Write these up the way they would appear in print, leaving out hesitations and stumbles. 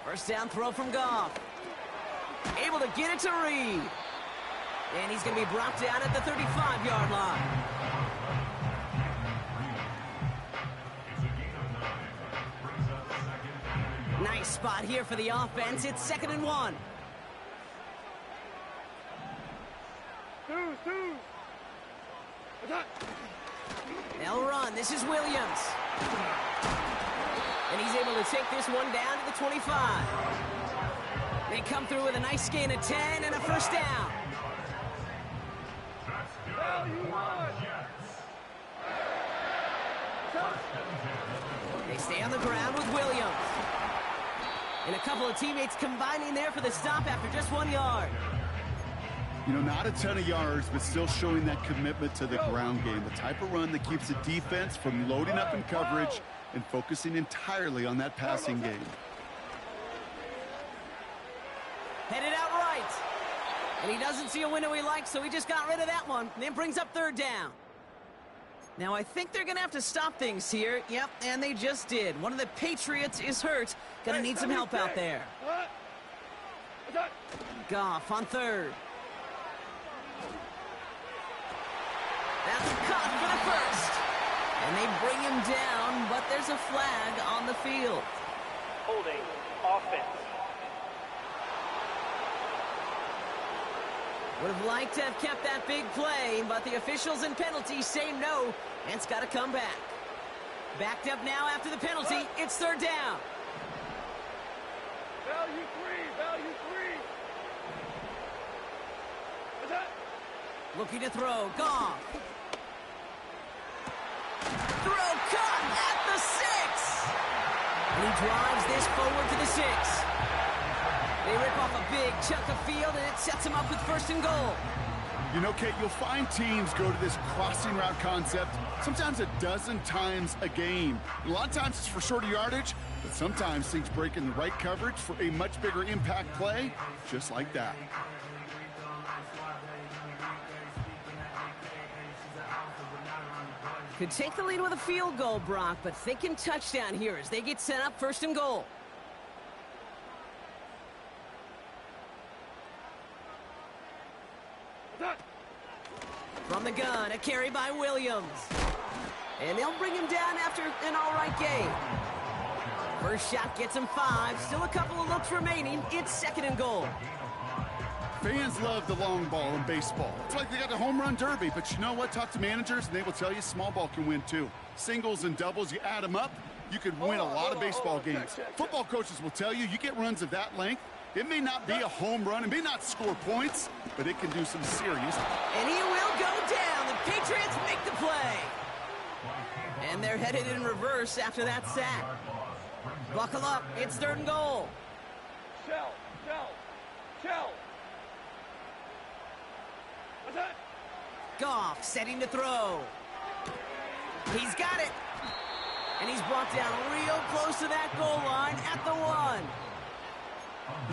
First down throw from Goff. Able to get it to Reed. And he's going to be brought down at the 35-yard line. Nice spot here for the offense. It's 2nd and 1. They'll run. This is Williams. And he's able to take this one down to the 25. They come through with a nice gain of 10 and a first down. They stay on the ground with Williams. And a couple of teammates combining there for the stop after just 1 yard. You know, not a ton of yards, but still showing that commitment to the ground game. The type of run that keeps the defense from loading up in coverage and focusing entirely on that passing game. Headed out right. And he doesn't see a window he likes, so he just got rid of that one. And it brings up 3rd down. Now, I think they're going to have to stop things here. Yep, and they just did. One of the Patriots is hurt. Going to need some help out there. Goff on 3rd. That's caught for the first. And they bring him down, but there's a flag on the field. Holding offense. Would have liked to have kept that big play, but the officials and penalties say no, and it's got to come back. Backed up now after the penalty. It's 3rd down. Value 3. Looking to throw. Goff. Throw caught at the 6. And he drives this forward to the 6. They rip off a big chunk of field, and it sets them up with 1st and goal. You know, Kate, you'll find teams go to this crossing route concept sometimes a dozen times a game. A lot of times it's for shorter yardage, but sometimes things break in the right coverage for a much bigger impact play, just like that. Could take the lead with a field goal, Brock, but thinking touchdown here as they get set up 1st and goal. From the gun, a carry by Williams. And they'll bring him down after an all-right game. First shot gets him 5. Still a couple of looks remaining. It's 2nd and goal. Fans love the long ball in baseball. It's like they got the home run derby, but you know what? Talk to managers, and they will tell you small ball can win too. Singles and doubles, you add them up, you could win a lot of baseball games. Football coaches will tell you, you get runs of that length, it may not be a home run, it may not score points, but it can do some serious. And he will go down. The Patriots make the play. And they're headed in reverse after that sack. Buckle up. It's 3rd and goal. Shell. Goff setting to throw. He's got it. And he's brought down real close to that goal line at the 1.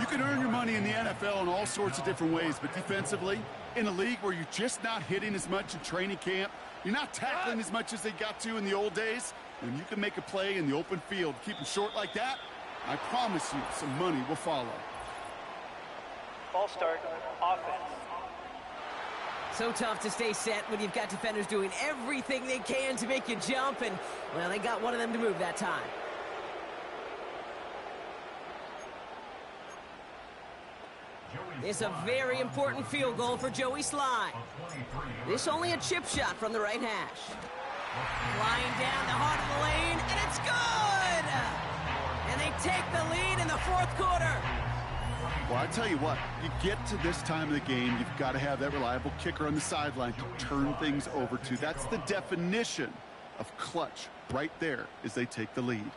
You can earn your money in the NFL in all sorts of different ways, but defensively, in a league where you're just not hitting as much in training camp, you're not tackling as much as they got to in the old days, when you can make a play in the open field, keep it short like that, I promise you some money will follow. Ball start, offense. So tough to stay set when you've got defenders doing everything they can to make you jump, and, well, they got one of them to move that time. It's a very important field goal for Joey Slye. This only a chip shot from the right hash. Flying down the heart of the lane, and it's good! And they take the lead in the 4th quarter. Well, I tell you what, you get to this time of the game, you've got to have that reliable kicker on the sideline to turn things over to. That's the definition of clutch right there as they take the lead.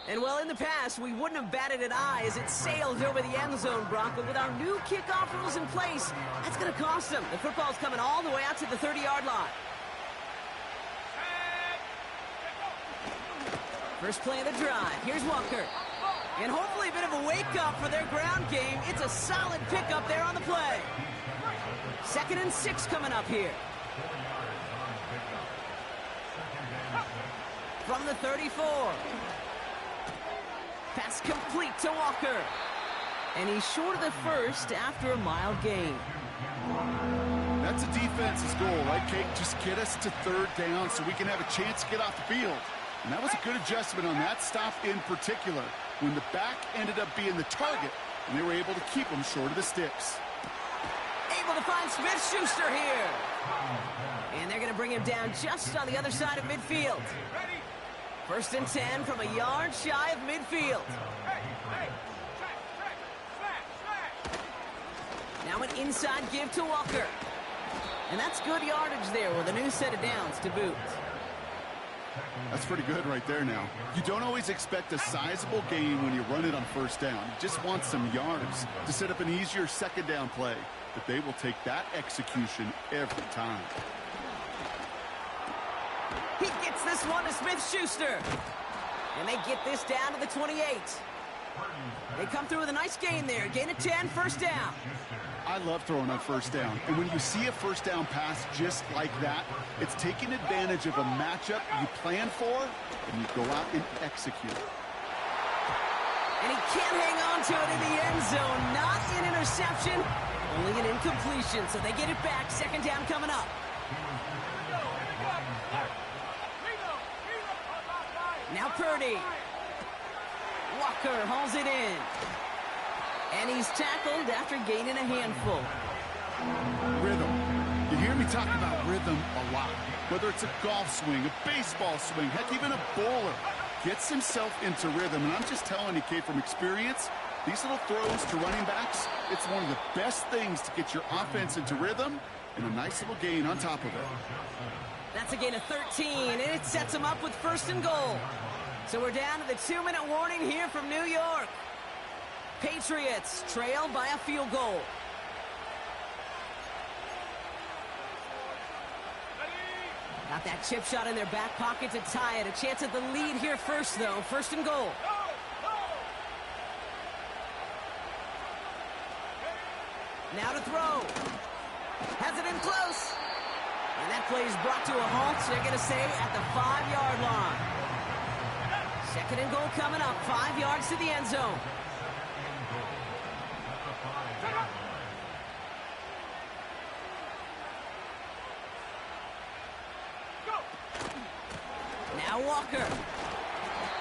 And, well, in the past, we wouldn't have batted an eye as it sails over the end zone, Brock. But with our new kickoff rules in place, that's going to cost them. The football's coming all the way out to the 30-yard line. First play of the drive. Here's Walker. And hopefully a bit of a wake-up for their ground game. It's a solid pickup there on the play. 2nd and 6 coming up here. From the 34. Pass complete to Walker. And he's short of the first after a mild gain. That's a defense's goal, right, Kate? Just get us to third down so we can have a chance to get off the field. And that was a good adjustment on that stop in particular, when the back ended up being the target, and they were able to keep him short of the sticks. Able to find Smith-Schuster here. And they're going to bring him down just on the other side of midfield. First and 10 from a yard shy of midfield. Now an inside give to Walker. And that's good yardage there with a new set of downs to boot. That's pretty good right there now. You don't always expect a sizable gain when you run it on first down. You just want some yards to set up an easier second down play. But they will take that execution every time. He gets this one to Smith-Schuster. And they get this down to the 28. They come through with a nice gain there. Gain of 10, first down. I love throwing on first down. And when you see a first down pass just like that, it's taking advantage of a matchup you plan for, and you go out and execute. And he can't hang on to it in the end zone. Not an interception, only an incompletion. So they get it back. Second down coming up. Now Purdy. Walker hauls it in. And he's tackled after gaining a handful. Rhythm. You hear me talk about rhythm a lot. Whether it's a golf swing, a baseball swing, heck, even a bowler gets himself into rhythm. And I'm just telling you, Kate, from experience, these little throws to running backs, it's one of the best things to get your offense into rhythm and a nice little gain on top of it. That's a gain of 13, and it sets him up with first and goal. So we're down to the 2-minute warning here from New York. Patriots trail by a field goal. Got that chip shot in their back pocket to tie it. A chance at the lead here first, though. First and goal. Now to throw. Has it in close. And that play is brought to a halt, so they're going to say at the 5-yard line. Second and goal coming up. 5 yards to the end zone. Now Walker.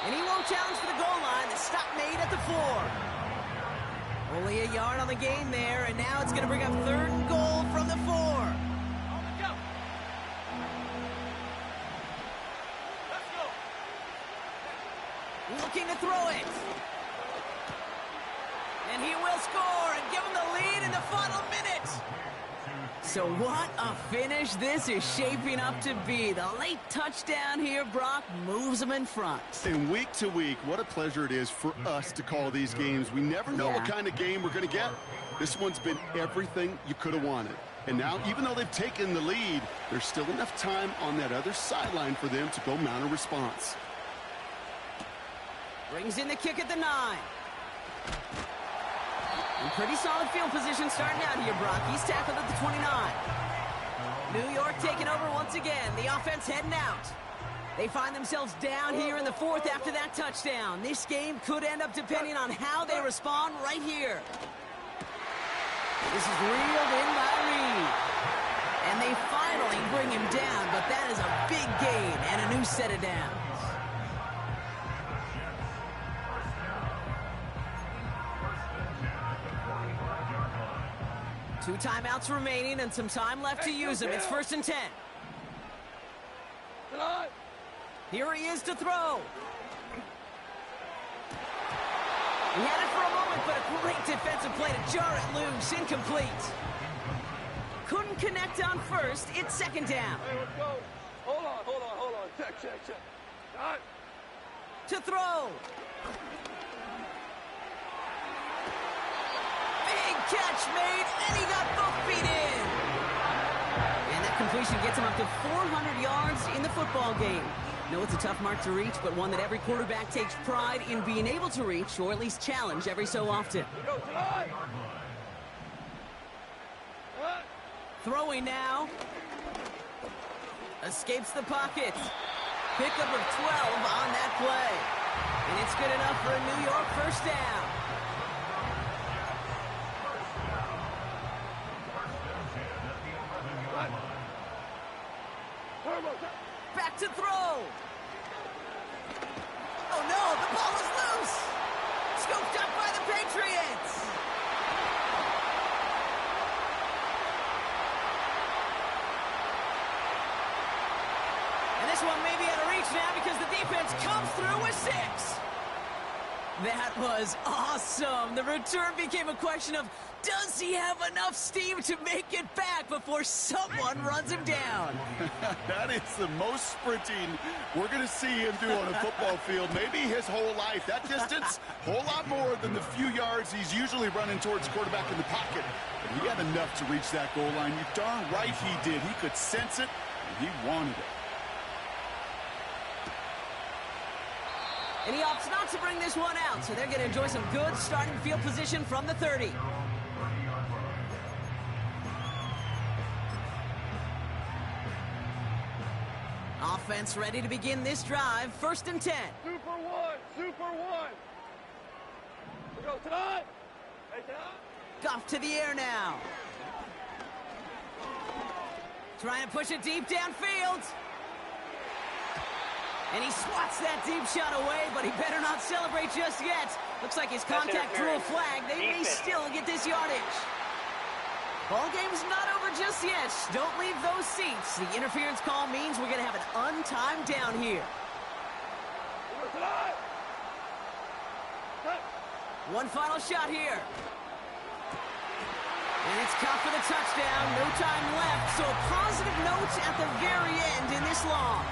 And he won't challenge for the goal line. The stop made at the 4. Only a yard on the gain there, and now it's going to bring up third and goal from the 4. Looking to throw it. And he will score and give him the lead in the final minute. So what a finish this is shaping up to be. The late touchdown here, Brock, moves them in front. And week to week, what a pleasure it is for us to call these games. We never know what kind of game we're going to get. This one's been everything you could have wanted. And now, even though they've taken the lead, there's still enough time on that other sideline for them to go mount a response. Brings in the kick at the 9. And pretty solid field position starting out here, Brock. He's tackled at the 29. New York taking over once again. The offense heading out. They find themselves down here in the 4th after that touchdown. This game could end up depending on how they respond right here. This is reeled in by Reed. And they finally bring him down, but that is a big gain and a new set of downs. Two timeouts remaining and some time left to use them. It's first and 10. Here he is to throw. He had it for a moment, but a great defensive play to jar it loose. Incomplete. Couldn't connect on first. It's second down. Hey, let's go. Hold on. Check. All right. To throw. Big catch made, and he got both feet in. And that completion gets him up to 400 yards in the football game. No, it's a tough mark to reach, but one that every quarterback takes pride in being able to reach, or at least challenge every so often. Throwing now. Escapes the pocket. Pickup of 12 on that play. And it's good enough for a New York first down. Back to throw. Oh no, the ball is loose. Scooped up by the Patriots. And this one may be out of reach now because the defense comes through with 6. That was awesome. The return became a question of, does he have enough steam to make it back before someone runs him down? That is the most sprinting we're going to see him do on a football field. Maybe his whole life. That distance, a whole lot more than the few yards he's usually running towards quarterback in the pocket. But he had enough to reach that goal line. You darn right he did. He could sense it, and he wanted it. And he opts not to bring this one out, so they're going to enjoy some good starting field position from the 30. Offense ready to begin this drive. 1st and 10. Super one. Super one. We go tonight. Hey, tonight. Goff to the air now. Trying to push it deep downfield. And he swats that deep shot away, but he better not celebrate just yet. Looks like his contact drew a flag. They may still get this yardage. Ball game's not over just yet. Don't leave those seats. The interference call means we're going to have an untimed down here. One final shot here. And it's caught for the touchdown. No time left, so a positive note at the very end in this loss.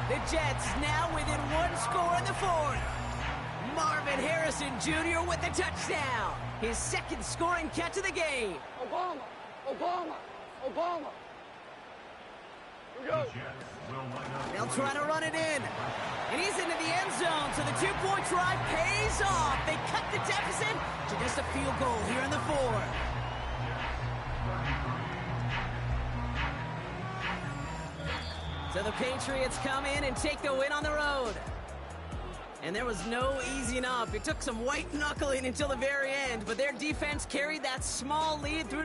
The Jets now within 1 score in the 4th. Marvin Harrison Jr. with the touchdown. His 2nd scoring catch of the game. Obama. Obama. Obama. Here we go. They'll try to run it in. And he's into the end zone, so the 2-point try pays off. They cut the deficit to just a field goal here in the 4th. So the Patriots come in and take the win on the road. And there was no easing up. It took some white knuckling until the very end, but their defense carried that small lead through.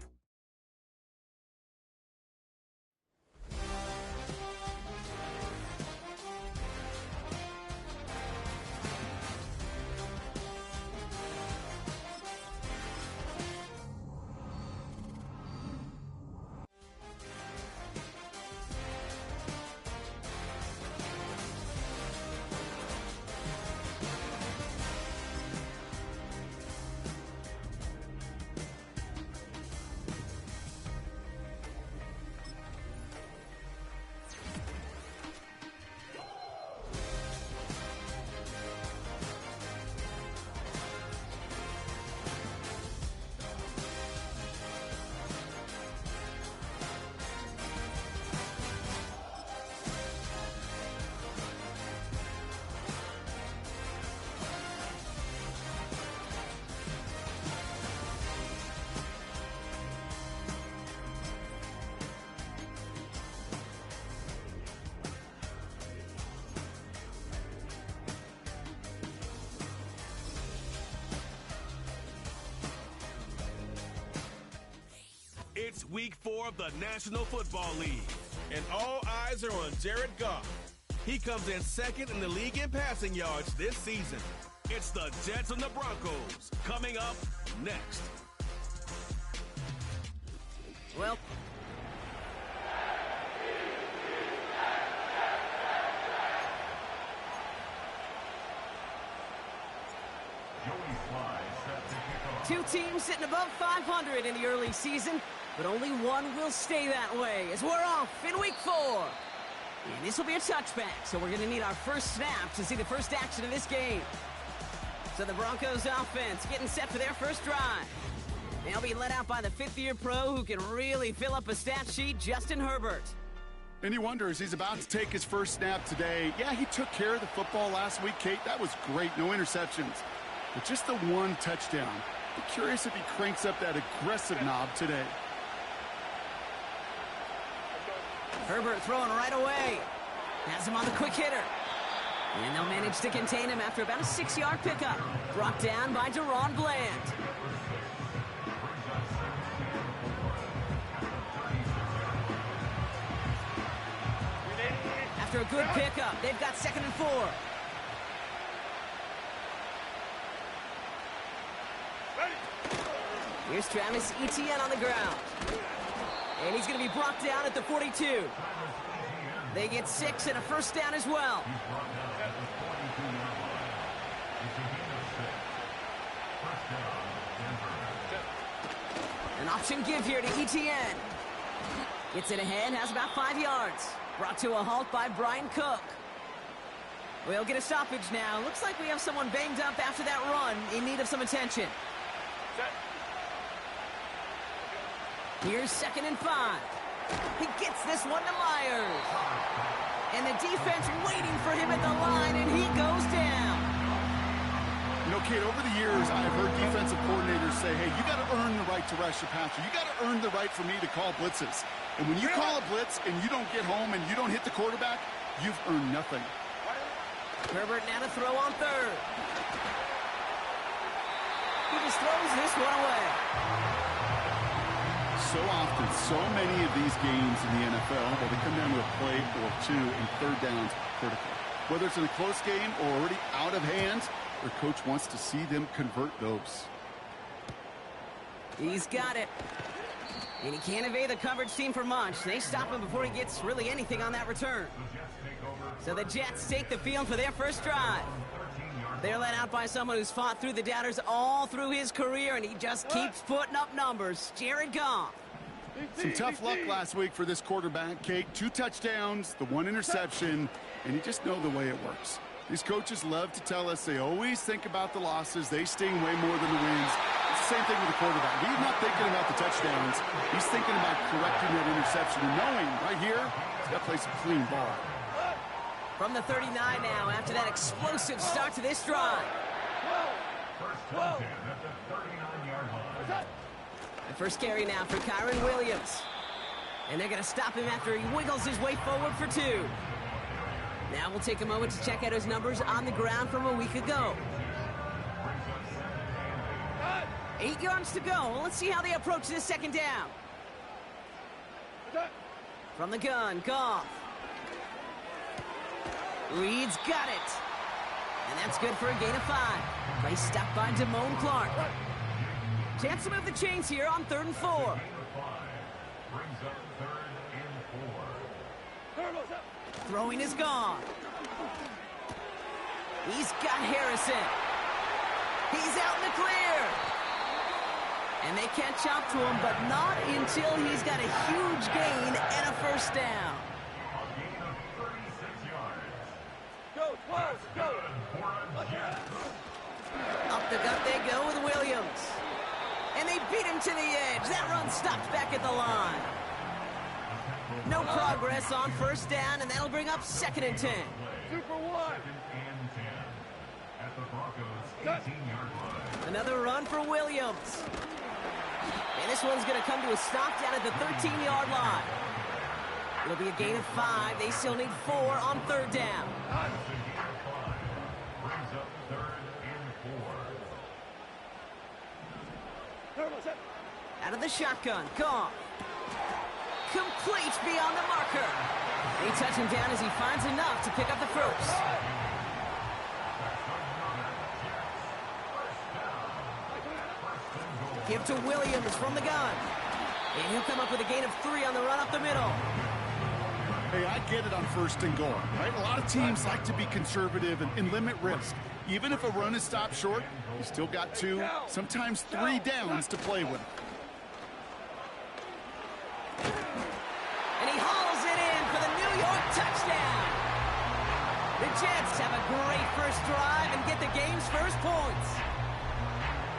It's week 4 of the National Football League, and all eyes are on Jared Goff. He comes in 2nd in the league in passing yards this season. It's the Jets and the Broncos coming up next. Well, two teams sitting above 500 in the early season, but only one will stay that way as we're off in week 4. And this will be a touchback, so we're going to need our first snap to see the first action of this game. So the Broncos offense getting set for their first drive. They'll be led out by the 5th-year pro who can really fill up a stat sheet, Justin Herbert. And you wonder, as he's about to take his first snap today, yeah, he took care of the football last week, Kate. That was great, no interceptions. But just the one touchdown. I'm curious if he cranks up that aggressive knob today. Herbert throwing right away. Has him on the quick hitter. And they'll manage to contain him after about a 6-yard pickup. Brought down by DaRon Bland. After a good pickup, they've got 2nd and 4. Here's Travis Etienne on the ground. And he's going to be brought down at the 42. They get 6 and a first down as well. An option give here to Etienne. Gets it ahead, has about 5 yards. Brought to a halt by Brian Cook. We'll get a stoppage now. Looks like we have someone banged up after that run, in need of some attention. Here's 2nd and 5. He gets this one to Myers. And the defense waiting for him at the line, and he goes down. You know, Kate, over the years, I've heard defensive coordinators say, hey, you got to earn the right to rush the passer. You got to earn the right for me to call blitzes. And when you call a blitz and you don't get home and you don't hit the quarterback, you've earned nothing. Herbert now to throw on 3rd. He just throws this one away. So often, so many of these games in the NFL, well, they come down to a play or two, and 3rd downs critical. Whether it's in a close game or already out of hand, their coach wants to see them convert those. He's got it. And he can't evade the coverage team for much. They stop him before he gets really anything on that return. So the Jets take the field for their first drive. They're led out by someone who's fought through the doubters all through his career, and he just keeps putting up numbers. Jared Goff. Some tough luck last week for this quarterback, Kate. 2 touchdowns, the 1 interception, and you just know the way it works. These coaches love to tell us they always think about the losses. They sting way more than the wins. It's the same thing with the quarterback. He's not thinking about the touchdowns. He's thinking about correcting that interception and knowing right here he's got to play some clean ball. From the 39 now after that explosive start to this drive. The first carry now for Kyren Williams. And they're going to stop him after he wiggles his way forward for 2. Now we'll take a moment to check out his numbers on the ground from a week ago. 8 yards to go. Well, let's see how they approach this 2nd down. From the gun, Goff. Reed's got it. And that's good for a gain of 5. Play stopped by Damone Clark. Chance to move the chains here on 3rd and 4. Throwing is gone. He's got Harrison. He's out in the clear. And they catch up to him, but not until he's got a huge gain and a first down. Up the gut they go with Williams. And they beat him to the edge. That run stopped back at the line. No progress on first down, and that'll bring up 2nd and 10. Super 1. Another run for Williams. And this one's going to come to a stop down at the 13-yard line. It'll be a gain of 5. They still need 4 on 3rd down. Out of the shotgun, Goff. Complete beyond the marker. They touch him down as he finds enough to pick up the first. Give to Williams from the gun. And he'll come up with a gain of 3 on the run up the middle. Hey, I get it on 1st and goal, right? A lot of teams like to be conservative and limit risk. Even if a run is stopped short, you still got 2, sometimes 3 downs to play with. And he hauls it in for the New York touchdown. The Jets have a great first drive and get the game's first points.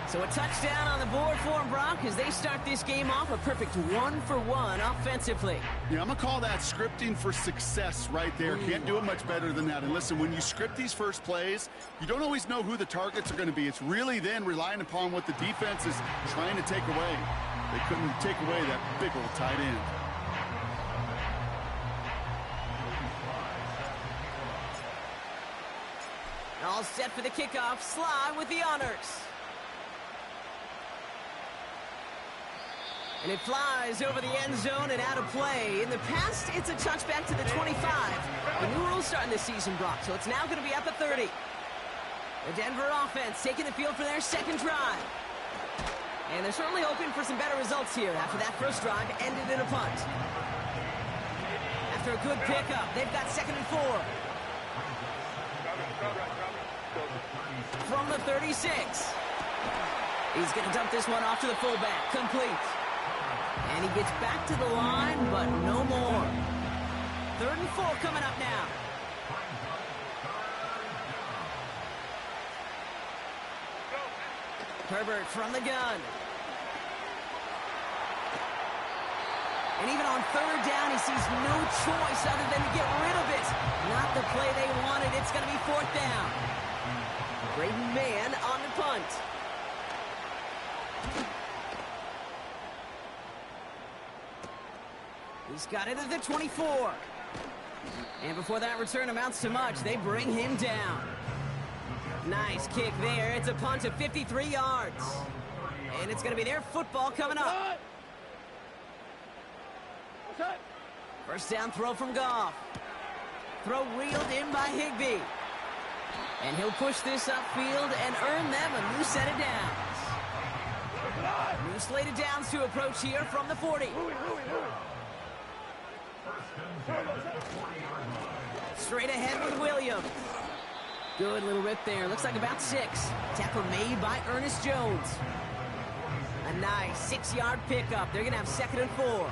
So a touchdown on the board for them, Brock, as they start this game off a perfect 1-for-1 offensively. Yeah, I'm going to call that scripting for success right there. Can't do it much better than that. And listen, when you script these first plays, you don't always know who the targets are going to be. It's really then relying upon what the defense is trying to take away. They couldn't take away that big old tight end. set for the kickoff. Sly with the honors. And it flies over the end zone and out of play. In the past, it's a touchback to the 25. The new rules starting this season, Brock, so it's now going to be at the 30. The Denver offense taking the field for their second drive. And they're certainly hoping for some better results here after that first drive ended in a punt. After a good pickup, they've got 2nd and 4. From the 36. He's going to dump this one off to the fullback. Complete. And he gets back to the line, but no more. 3rd and 4 coming up now. Herbert from the gun. And even on 3rd down, he sees no choice other than to get rid of it. Not the play they wanted. It's going to be 4th down. Braden Mann on the punt. He's got it at the 24. And before that return amounts to much, they bring him down. Nice kick there. It's a punt of 53 yards. And it's going to be their football coming up. First down throw from Goff. Throw reeled in by Higbee. And he'll push this upfield and earn them a new set of downs. New slate of downs to approach here from the 40. Straight ahead with Williams. Good little rip there. Looks like about 6. Tackle made by Ernest Jones. A nice 6-yard pickup. They're going to have 2nd and 4.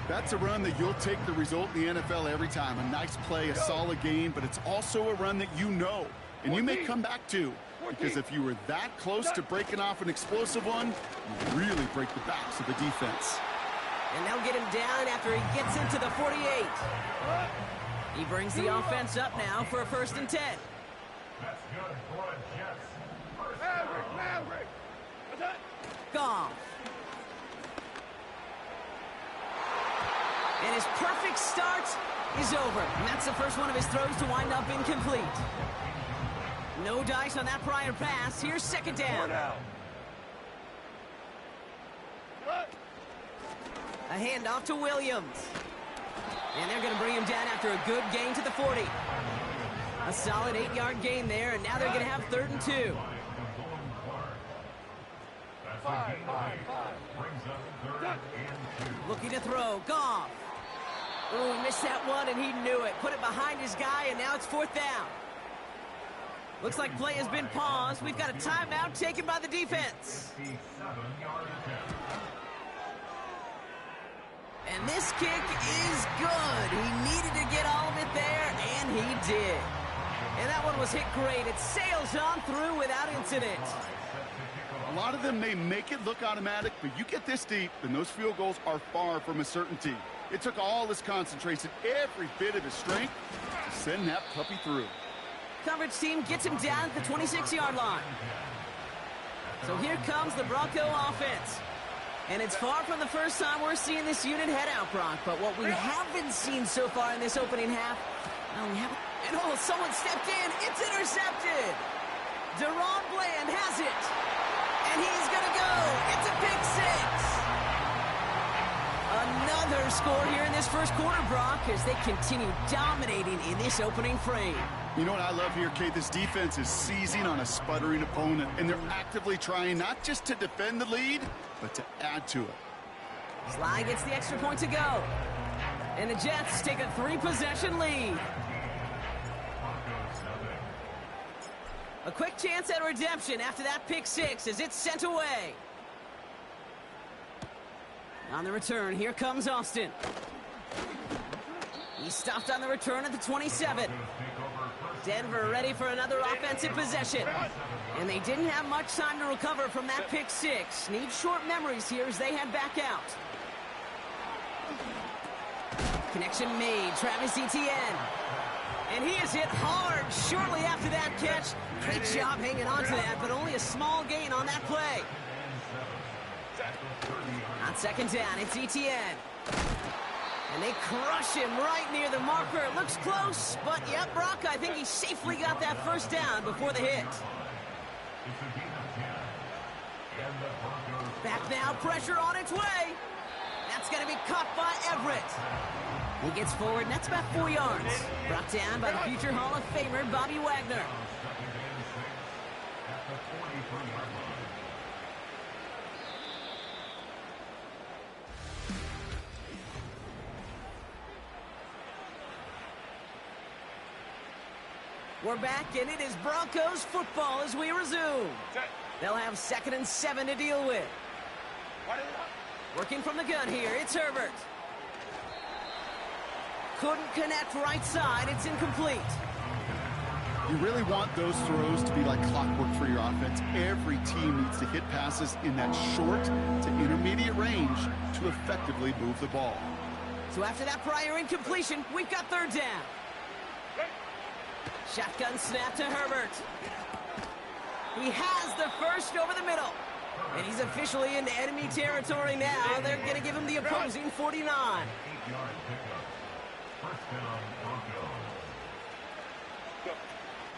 That's a run that you'll take the result in the NFL every time. A nice play, a solid game, but it's also a run that you know, and you may come back to, because if you were that close to breaking off an explosive one, you really break the backs of the defense. And they'll get him down after he gets into the 48. He brings the offense up now for a 1st and 10. That's good for a Jets. Maverick. Goff. And his perfect start is over. And that's the first one of his throws to wind up incomplete. No dice on that prior pass. Here's 2nd down. A handoff to Williams. And they're going to bring him down after a good gain to the 40. A solid 8-yard gain there, and now they're going to have 3rd and 2. Looking to throw. Goff. Ooh, he missed that one, and he knew it. Put it behind his guy, and now it's 4th down. Looks like play has been paused. We've got a timeout taken by the defense. And this kick is good. He needed to get all of it there, and he did. And that one was hit great. It sails on through without incident. A lot of them may make it look automatic, but you get this deep, and those field goals are far from a certainty. It took all his concentration, every bit of his strength, to send that puppy through. Coverage team gets him down at the 26-yard line. So here comes the Bronco offense. And it's far from the first time we're seeing this unit head out, Brock. But what we haven't seen so far in this opening half, well, we haven't. And oh, someone stepped in. It's intercepted. Deron Bland has it. And he's going to go. It's a pick 6. Another score here in this first quarter, Brock, as they continue dominating in this opening frame. You know what I love here, Kate? This defense is seizing on a sputtering opponent, and they're actively trying not just to defend the lead, but to add to it. Sly gets the extra point to go. And the Jets take a 3-possession lead. A quick chance at redemption after that pick 6 as it's sent away. On the return, here comes Austin. He stopped on the return at the 27. Denver ready for another offensive possession. And they didn't have much time to recover from that pick 6. Need short memories here as they head back out. Connection made. Travis Etienne. And he is hit hard shortly after that catch. Great job hanging on to that, but only a small gain on that play. On 2nd down, it's Etienne. And they crush him right near the marker. Looks close, but yep, Brock, I think he safely got that first down before the hit. Back now, pressure on its way. That's going to be caught by Everett. He gets forward, and that's about 4 yards. Brought down by the future Hall of Famer, Bobby Wagner. We're back, and it is Broncos football as we resume. They'll have 2nd and 7 to deal with. Working from the gun here, it's Herbert. Couldn't connect right side, it's incomplete. You really want those throws to be like clockwork for your offense. Every team needs to hit passes in that short to intermediate range to effectively move the ball. So after that prior incompletion, we've got 3rd down. Shotgun snap to Herbert. He has the first over the middle. And he's officially into enemy territory now. They're going to give him the opposing 49.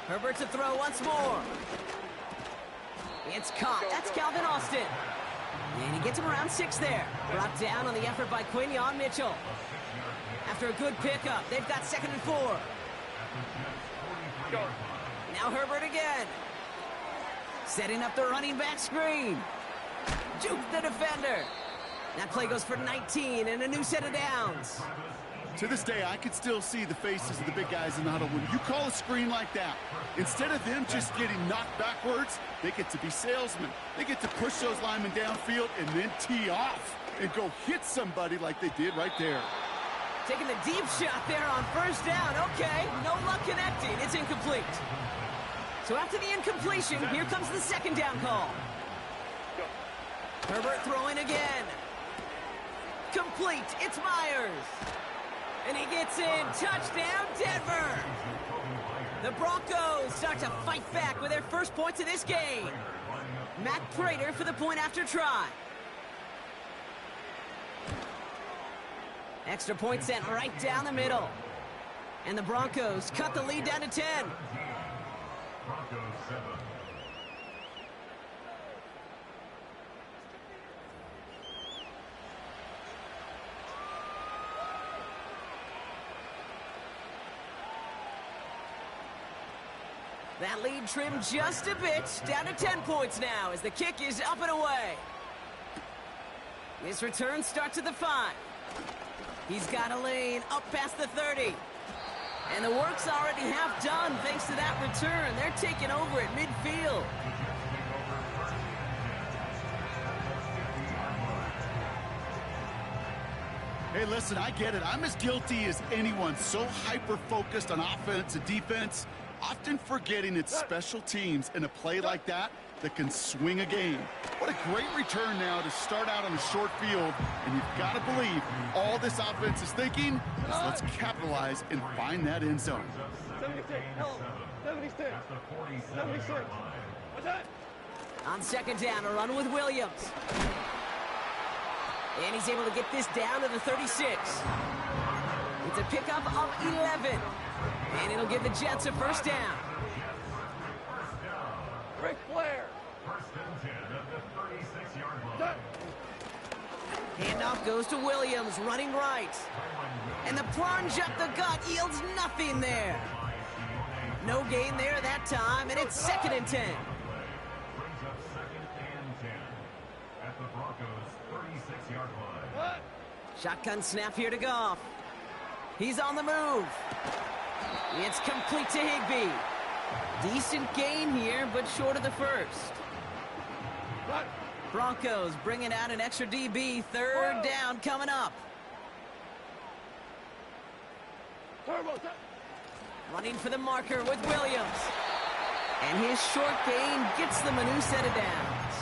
Herbert to throw once more. It's caught. That's Calvin Austin. And he gets him around 6 there. Brought down on the effort by Quinyon Mitchell. After a good pickup, they've got 2nd and 4. Now Herbert again. Setting up the running back screen. Juke the defender. That play goes for 19 and a new set of downs. To this day, I can still see the faces of the big guys in the huddle. When you call a screen like that, instead of them just getting knocked backwards, they get to be salesmen. They get to push those linemen downfield and then tee off and go hit somebody like they did right there. Taking the deep shot there on 1st down. Okay, no luck connecting. It's incomplete. So after the incompletion, here comes the 2nd down call. Herbert throwing again. Complete. It's Myers. And he gets in. Touchdown, Denver. The Broncos start to fight back with their first points of this game. Matt Prater for the point after try. Extra point sent right down the middle. And the Broncos cut the lead down to 10. Broncos 7. That lead trimmed just a bit, down to 10 points now as the kick is up and away. This return starts at the 5. He's got a lane up past the 30. And the work's already half done thanks to that return. They're taking over at midfield. Hey, listen, I get it. I'm as guilty as anyone. So hyper-focused on offense and defense, often forgetting it's special teams in a play like that can swing a game. What a great return now to start out on a short field. And you've got to believe all this offense is thinking is let's capitalize and find that end zone. 76, 76, 76. What's that? On 2nd down, a run with Williams. And he's able to get this down to the 36. It's a pickup of 11. And it'll give the Jets a 1st down. Ric Flair. Handoff goes to Williams, running right. And the plunge up the gut yields nothing there. No gain there that time, and it's 2nd and 10. Brings up 2nd and 10 at the Broncos 36-yard line. Shotgun snap here to Goff. He's on the move. It's complete to Higbee. Decent gain here, but short of the 1st. Broncos bringing out an extra DB. 3rd down coming up. Running for the marker with Williams. And his short gain gets them a new set of downs.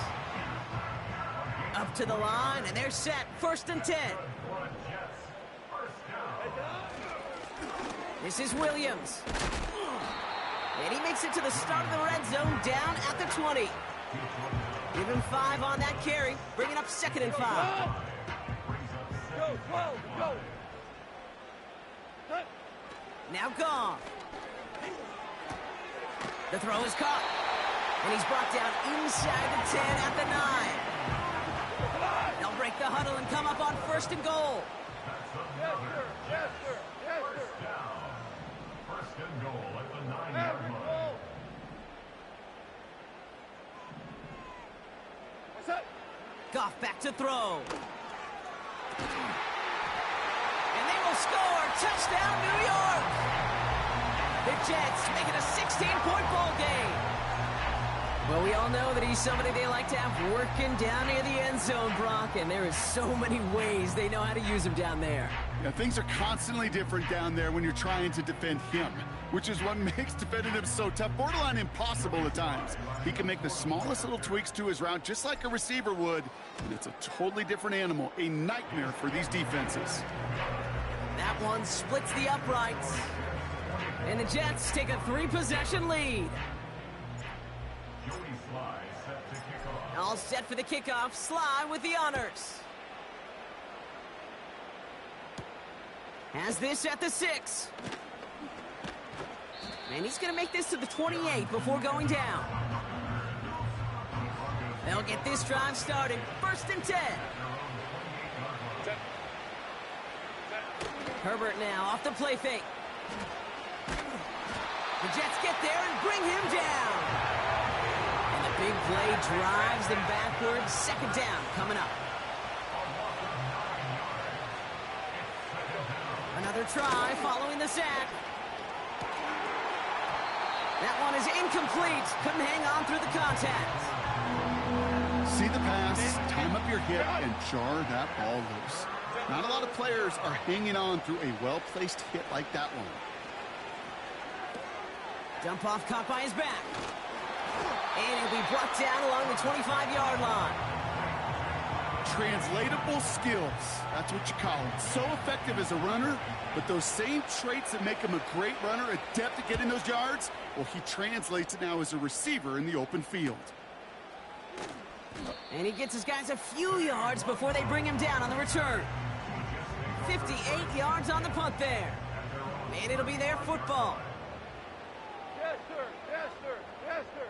Up to the line, and they're set. 1st and 10. This is Williams. And he makes it to the start of the red zone down at the 20. Give him 5 on that carry, bringing up 2nd and 5. Go, 12, go. Now Goff. The throw is caught. And he's brought down inside the 10 at the 9. They'll break the huddle and come up on 1st and goal. Yes, sir. Yes, sir. Yes, sir. First and goal at the 9-yard line. What's that? Goff back to throw. And they will score. Touchdown, New York. The Jets make it a 16-point ball game. Well, we all know that he's somebody they like to have working down near the end zone, Brock, and there is so many ways they know how to use him down there. Yeah, things are constantly different down there when you're trying to defend him, which is what makes defending him so tough, borderline impossible at times. He can make the smallest little tweaks to his route just like a receiver would, and it's a totally different animal, a nightmare for these defenses. That one splits the uprights, and the Jets take a 3-possession lead. Joey Sly set to kick off. All set for the kickoff. Sly with the honors. Has this at the 6. And he's going to make this to the 28 before going down. They'll get this drive started. 1st and 10. Herbert now off the play fake. The Jets get there and bring him down. And the big play drives them backwards. 2nd down coming up. Another try following the sack. That one is incomplete. Couldn't hang on through the contact. See the pass, time up your hip, and jar that ball loose. Not a lot of players are hanging on through a well-placed hit like that one. Dump off caught by his back. And he'll be brought down along the 25-yard line. Translatable skills, that's what you call him. So effective as a runner, but those same traits that make him a great runner, adept at getting those yards, well, he translates it now as a receiver in the open field. And he gets his guys a few yards before they bring him down on the return. 58 yards on the punt there. And it'll be their football. Yes, sir. Yes, sir. Yes, sir.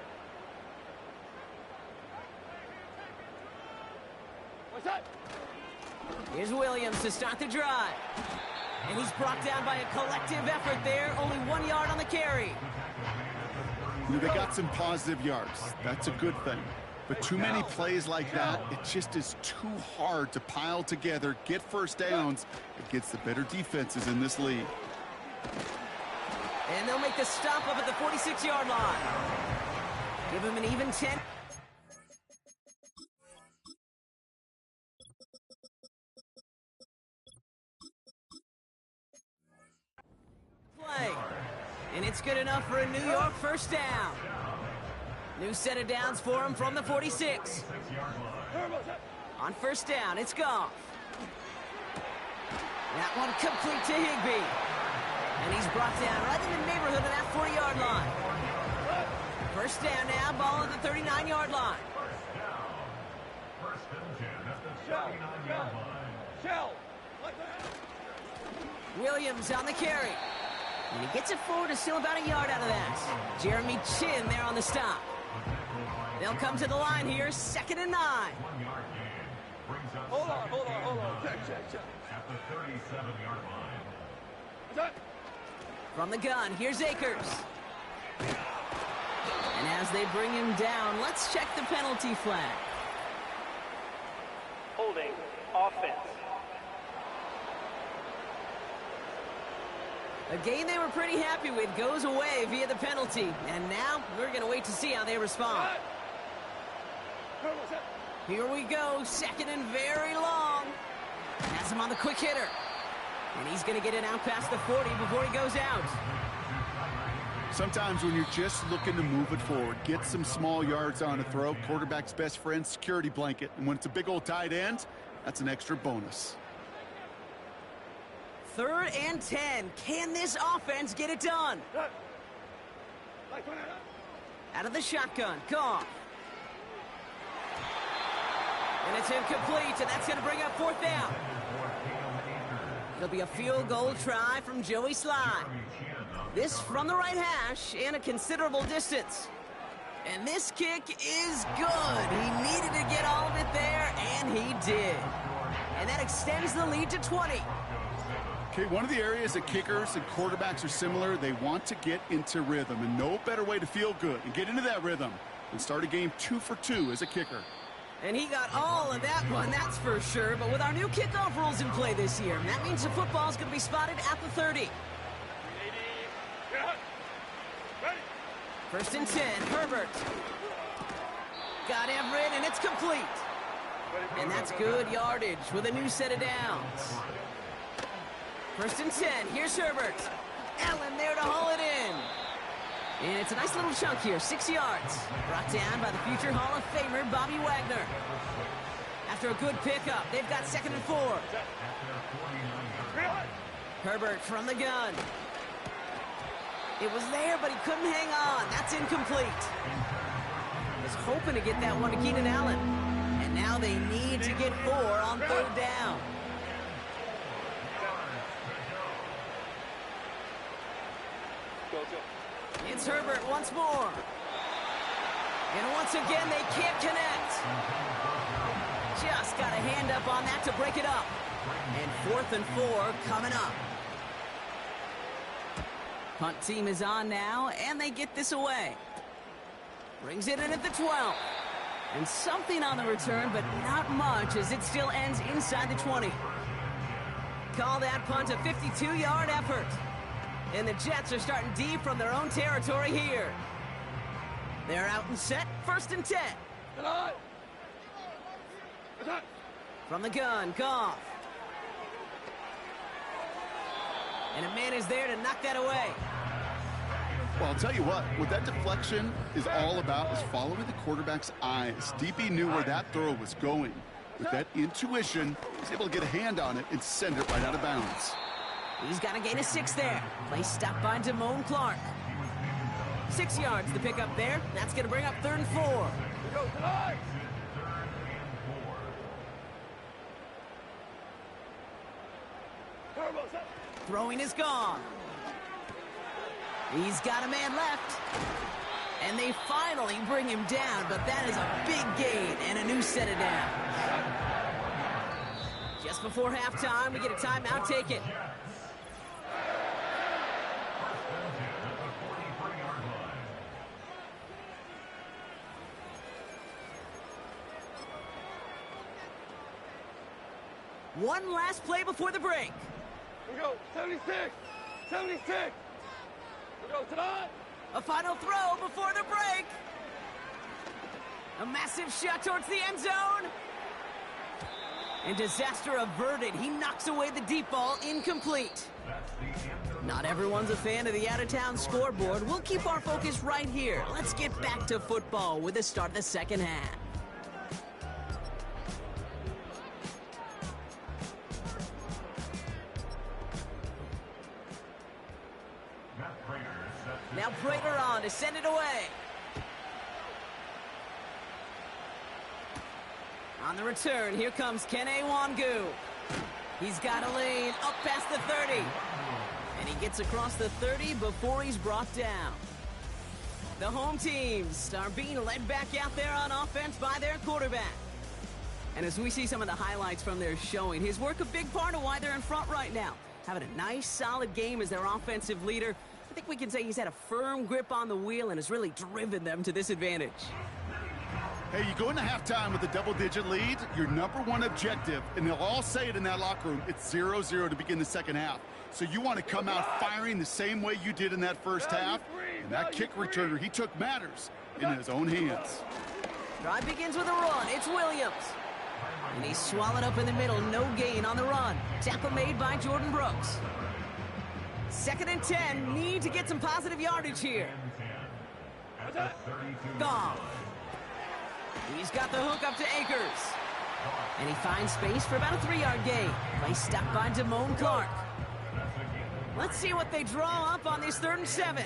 What's that? Here's Williams to start the drive. And he's brought down by a collective effort there. Only 1 yard on the carry. They got some positive yards. That's a good thing. But too many plays like that, it just is too hard to pile together, get first downs against the better defenses in this league. And they'll make the stop up at the 46-yard line. Give him an even 10. Play. And it's good enough for a New York first down. New set of downs for him from the 46. On 1st down, it's Goff. That one complete to Higbee. And he's brought down right in the neighborhood of that 40-yard line. 1st down now, ball at the 39-yard line. First and 10 at the 39-yard line. Shell. Like that. Williams on the carry. And he gets it forward to still about a yard out of that. Jeremy Chin there on the stop. They'll come to the line here, 2nd and 9. 1 yard gain. Brings up Hold on. second and 9 Check. at the 37-yard line. What's that? From the gun, here's Akers. And as they bring him down, let's check the penalty flag. Holding offense. A game they were pretty happy with goes away via the penalty. And now we're going to wait to see how they respond. What's that? Here we go, 2nd and very long. Has him on the quick hitter. And he's going to get it out past the 40 before he goes out. Sometimes when you're just looking to move it forward, get some small yards on a throw, quarterback's best friend, security blanket. And when it's a big old tight end, that's an extra bonus. 3rd and 10. Can this offense get it done? Out of the shotgun, Goff. And it's incomplete, and that's going to bring up 4th down. It'll be a field goal try from Joey Slye. This from the right hash and a considerable distance. And this kick is good. He needed to get all of it there, and he did. And that extends the lead to 20. Okay, one of the areas that kickers and quarterbacks are similar, they want to get into rhythm, and no better way to feel good and get into that rhythm than start a game 2 for 2 as a kicker. And he got all of that one, that's for sure. But with our new kickoff rules in play this year, that means the football's going to be spotted at the 30. First and 10, Herbert. Got Everett, and it's complete. And that's good yardage with a new set of downs. First and 10, here's Herbert. Allen there to haul it in. And it's a nice little chunk here, 6 yards. Brought down by the future Hall of Famer, Bobby Wagner. After a good pickup, they've got 2nd and 4. Herbert from the gun. It was there, but he couldn't hang on. That's incomplete. Was hoping to get that one to Keenan Allen. And now they need to get 4 on 3rd down. It's Herbert once more. And once again, they can't connect. Just got a hand up on that to break it up. And 4th and 4 coming up. Punt team is on now, and they get this away. Brings it in at the 12. And something on the return, but not much, as it still ends inside the 20. Call that punt a 52-yard effort. And the Jets are starting deep from their own territory here. They're out and set, 1st and 10. From the gun, Goff. And a man is there to knock that away. Well, I'll tell you what that deflection is all about is following the quarterback's eyes. DB knew where that throw was going. With that intuition, he's able to get a hand on it and send it right out of bounds. He's got a gain of 6 there. Play stopped by Damone Clark. 6 yards to pick up there. That's going to bring up 3rd and 4. Throwing is gone. He's got a man left. And they finally bring him down, but that is a big gain and a new set of downs. Just before halftime, we get a timeout. Take it. One last play before the break. We go, 76, 76. We go, tonight. A final throw before the break. A massive shot towards the end zone. And disaster averted. He knocks away the deep ball, incomplete. Not everyone's a fan of the out-of-town scoreboard. We'll keep our focus right here. Let's get back to football with the start of the second half. Now Prater on to send it away. On the return, here comes Kene Nwangwu. He's got a lane up past the 30. And he gets across the 30 before he's brought down. The home teams are being led back out there on offense by their quarterback. And as we see some of the highlights from their showing, his work a big part of why they're in front right now. Having a nice, solid game as their offensive leader. I think we can say he's had a firm grip on the wheel and has really driven them to this advantage. Hey, you go into halftime with a double-digit lead, your number one objective, and they'll all say it in that locker room, it's 0-0 to begin the second half. So you want to come out firing the same way you did in that first half, and that kick returner he took matters in his own hands. Drive begins with a run. It's Williams. And he's swallowed up in the middle. No gain on the run. Tackle made by Jordan Brooks. 2nd and 10. Need to get some positive yardage here. Goff. He's got the hook up to Akers. And he finds space for about a 3-yard gain. Play stopped by Damone Clark. Let's see what they draw up on this 3rd and 7.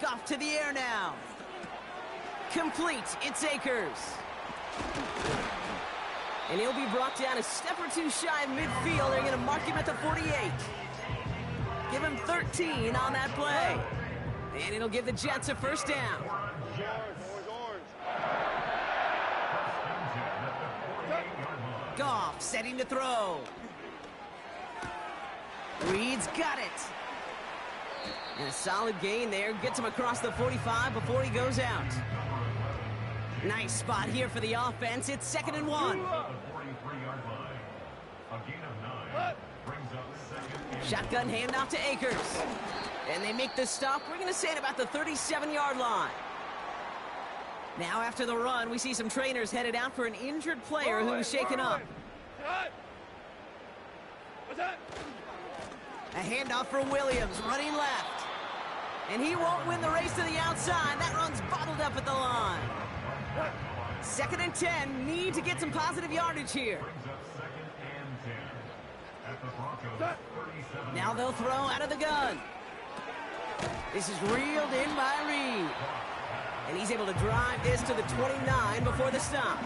Goff to the air now. Complete. It's Akers. And he'll be brought down a step or two shy of midfield. They're going to mark him at the 48. Give him 13 on that play. And it'll give the Jets a first down. Goff setting to throw. Reed's got it. And a solid gain there. Gets him across the 45 before he goes out. Nice spot here for the offense. It's 2nd and 1. Shotgun handoff to Akers. And they make the stop. We're going to say at about the 37-yard line. Now after the run, we see some trainers headed out for an injured player who is shaken up. A handoff for Williams, running left. And he won't win the race to the outside. That run's bottled up at the line. 2nd and 10. Need to get some positive yardage here. Now they'll throw out of the gun. This is reeled in by Reed. And he's able to drive this to the 29 before the stop.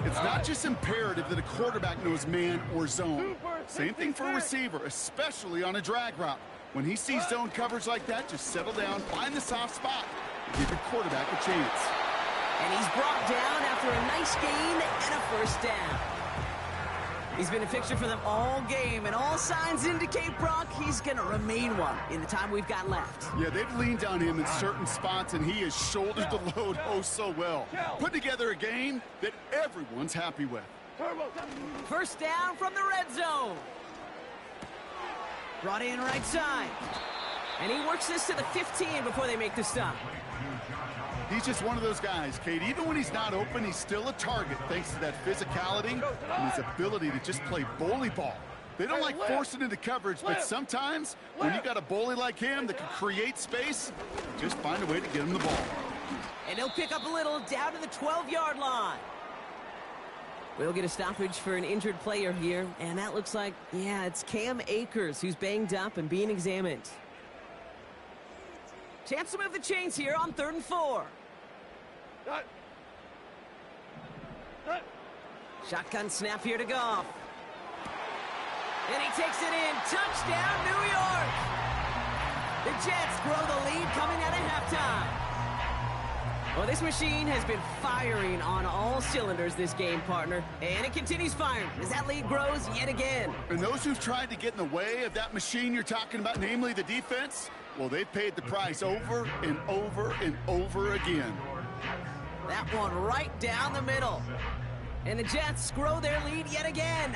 It's not just imperative that a quarterback knows man or zone. Same thing for a receiver, especially on a drag route. When he sees zone coverage like that, just settle down, find the soft spot, and give your quarterback a chance. And he's brought down after a nice gain and a first down. He's been a fixture for them all game, and all signs indicate, Brock, he's going to remain one in the time we've got left. Yeah, they've leaned on him in certain spots, and he has shouldered the load oh so well. Put together a game that everyone's happy with. First down from the red zone. Brought in right side. And he works this to the 15 before they make the stop. He's just one of those guys, Kate. Even when he's not open, he's still a target thanks to that physicality and his ability to just play bully ball. They don't like forcing into coverage, but sometimes when you got a bully like him that can create space, just find a way to get him the ball. And he'll pick up a little down to the 12-yard line. We'll get a stoppage for an injured player here, and that looks like, yeah, it's Cam Akers who's banged up and being examined. Chance to move the chains here on 3rd and 4. Shotgun snap here to Goff. And he takes it in. Touchdown, New York! The Jets grow the lead coming out of halftime. Well, this machine has been firing on all cylinders this game, partner. And it continues firing as that lead grows yet again. And those who've tried to get in the way of that machine you're talking about, namely the defense, well, they've paid the price over and over and over again. That one right down the middle. And the Jets grow their lead yet again.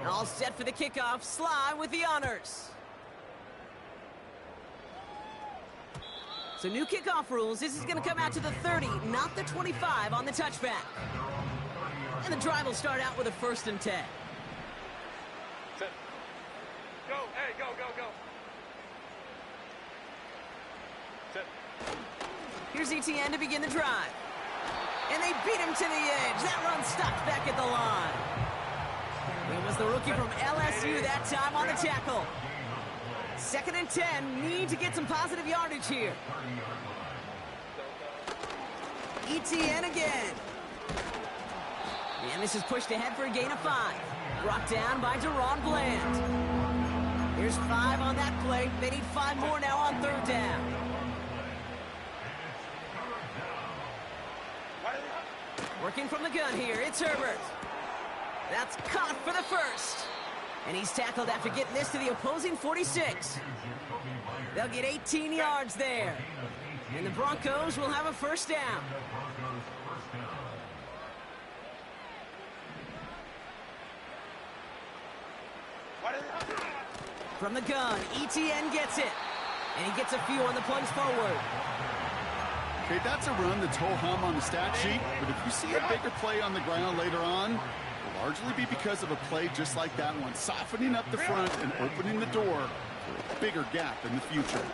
All set for the kickoff. Sly with the honors. So new kickoff rules. This is going to come out to the 30, not the 25 on the touchback. And the drive will start out with a 1st and 10. Go, hey, go, go, go. Set. Here's ETN to begin the drive. And they beat him to the edge. That run stopped back at the line. It was the rookie from LSU that time on the tackle. 2nd and 10. Need to get some positive yardage here. ETN again. And this is pushed ahead for a gain of 5. Brought down by Deron Bland. Here's 5 on that play. They need 5 more now on 3rd down. Working from the gun here, it's Herbert. That's caught for the 1st. And he's tackled after getting this to the opposing 46. They'll get 18 yards there. And the Broncos will have a 1st down. From the gun, ETN gets it. And he gets a few on the plunge forward. Okay, that's a run that's ho-hum on the stat sheet, but if you see a bigger play on the ground later on, it'll largely be because of a play just like that one, softening up the front and opening the door for a bigger gap in the future.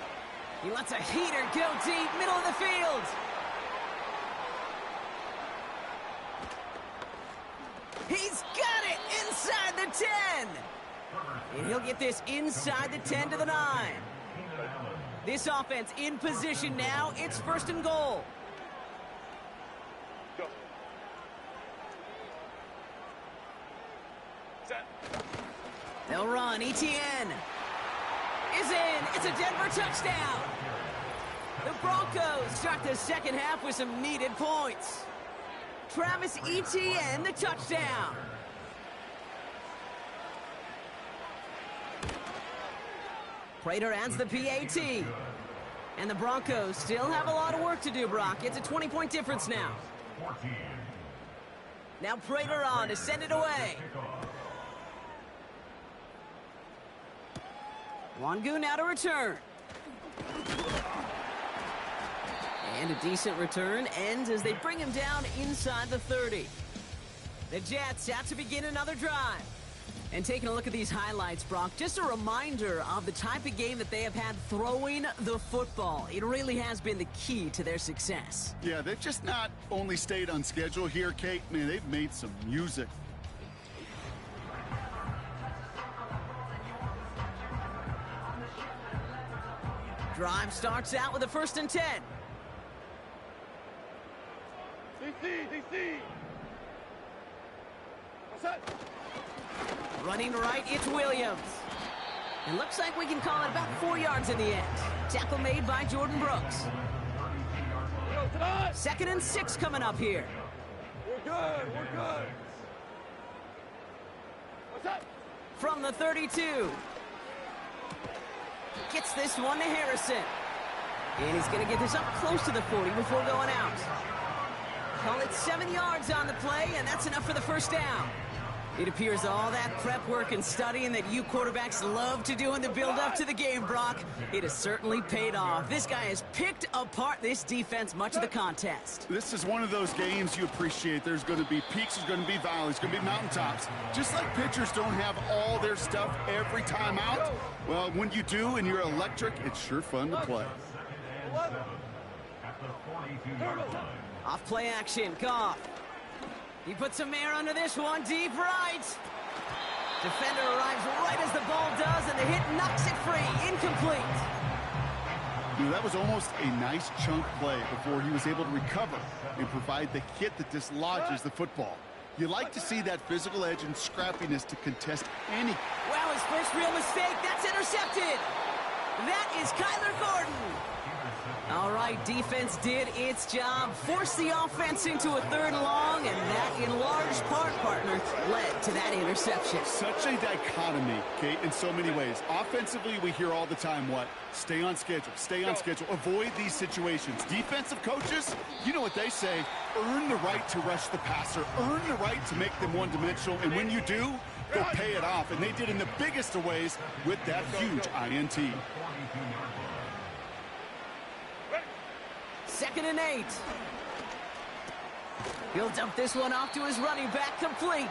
He lets a heater go deep, middle of the field. He's got it inside the 10. And he'll get this inside the 10 to the 9. This offense in position now. It's 1st and goal. They'll run. ETN is in. It's a Denver touchdown. The Broncos start the second half with some needed points. Travis Etienne, the touchdown. Prater adds the PAT. And the Broncos still have a lot of work to do, Brock. It's a 20-point difference now. Now Prater on to send it away. Wangu now to return. And a decent return ends as they bring him down inside the 30. The Jets out to begin another drive. And taking a look at these highlights, Brock, just a reminder of the type of game that they have had throwing the football. It really has been the key to their success. Yeah, they've just not only stayed on schedule here, Kate. Man, they've made some music. Drive starts out with a 1st and 10. DC. What's that? Running right, it's Williams. It looks like we can call it about 4 yards in the end. Tackle made by Jordan Brooks. 2nd and 6 coming up here. We're good. What's that? From the 32. Gets this one to Harrison. And he's going to get this up close to the 40 before going out. Call it 7 yards on the play, and that's enough for the 1st down. It appears all that prep work and studying that you quarterbacks love to do in the build-up to the game, Brock, it has certainly paid off. This guy has picked apart this defense much of the contest. This is one of those games you appreciate. There's going to be peaks, there's going to be valleys, there's going to be mountaintops. Just like pitchers don't have all their stuff every time out, well, when you do and you're electric, it's sure fun to play. Off play action, Goff. He puts some air under this one, deep right. Defender arrives right as the ball does, and the hit knocks it free. Incomplete. You know, that was almost a nice chunk play before he was able to recover and provide the hit that dislodges the football. You like to see that physical edge and scrappiness to contest any. Wow, his first real mistake. That's intercepted. That is Kyler Gordon. All right, defense did its job, forced the offense into a 3rd and long, and that, in large part, partner, led to that interception. Such a dichotomy, Kate, in so many ways. Offensively, we hear all the time what? Stay on schedule, avoid these situations. Defensive coaches, you know what they say, earn the right to rush the passer, earn the right to make them one-dimensional, and when you do, they'll pay it off, and they did in the biggest of ways with that huge INT. 2nd and 8. He'll dump this one off to his running back, complete.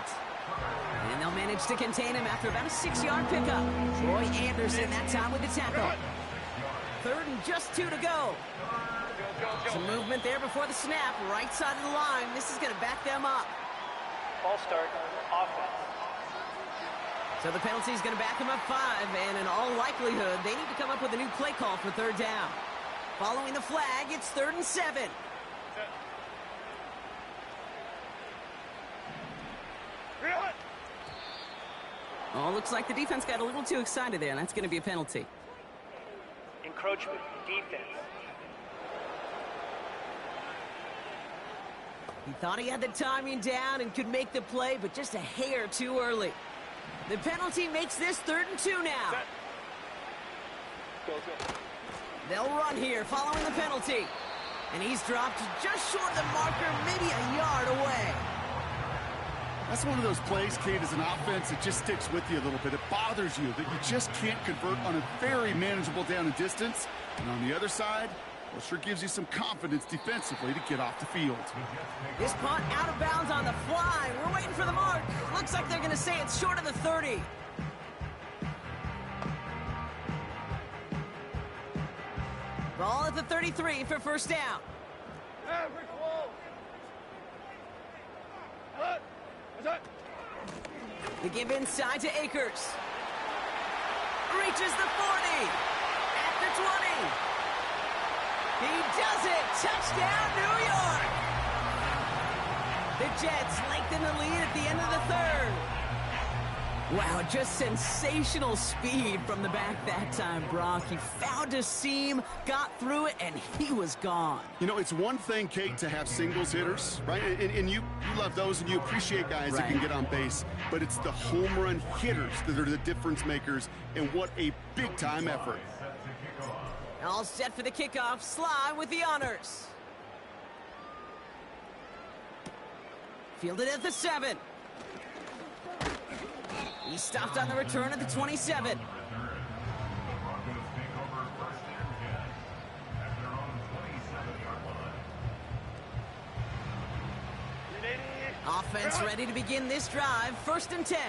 And they'll manage to contain him after about a 6-yard pickup. Troy Anderson that time with the tackle. 3rd and just 2 to go. Some movement there before the snap, right side of the line. This is going to back them up. Ball start, offense. So the penalty is going to back them up 5, and in all likelihood, they need to come up with a new play call for 3rd down. Following the flag, it's 3rd and 7. Oh, looks like the defense got a little too excited there, and that's going to be a penalty. Encroachment, defense. He thought he had the timing down and could make the play, but just a hair too early. The penalty makes this 3rd and 2 now. Go. They'll run here following the penalty. And he's dropped just short of the marker, maybe a yard away. That's one of those plays, Kate, as an offense, that just sticks with you a little bit. It bothers you that you just can't convert on a very manageable down and distance. And on the other side, well, sure gives you some confidence defensively to get off the field. This punt out of bounds on the fly. We're waiting for the mark. Looks like they're going to say it's short of the 30. Ball at the 33 for 1st down. Average wall. What? What's that? The give inside to Akers. Reaches the 40. At the 20. He does it. Touchdown, New York. The Jets lengthen the lead at the end of the 3rd. Wow, just sensational speed from the back that time, Brock. He found a seam, got through it, and he was gone. You know, it's one thing, Kate, to have singles hitters, right? And you love those, and you appreciate guys that can get on base. But it's the home run hitters that are the difference makers, and what a big-time effort. All set for the kickoff. Sly with the honors. Fielded at the 7. He stopped on the return at the 27. Offense ready to begin this drive. 1st and 10.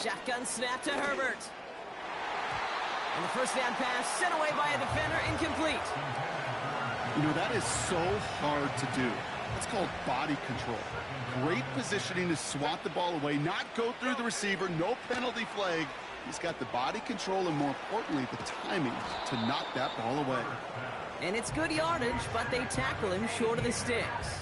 Shotgun snap to Herbert. And the first down pass sent away by a defender, incomplete. You know, that is so hard to do. It's called body control. Great positioning to swat the ball away, not go through the receiver, no penalty flag. He's got the body control and, more importantly, the timing to knock that ball away. And it's good yardage, but they tackle him short of the sticks.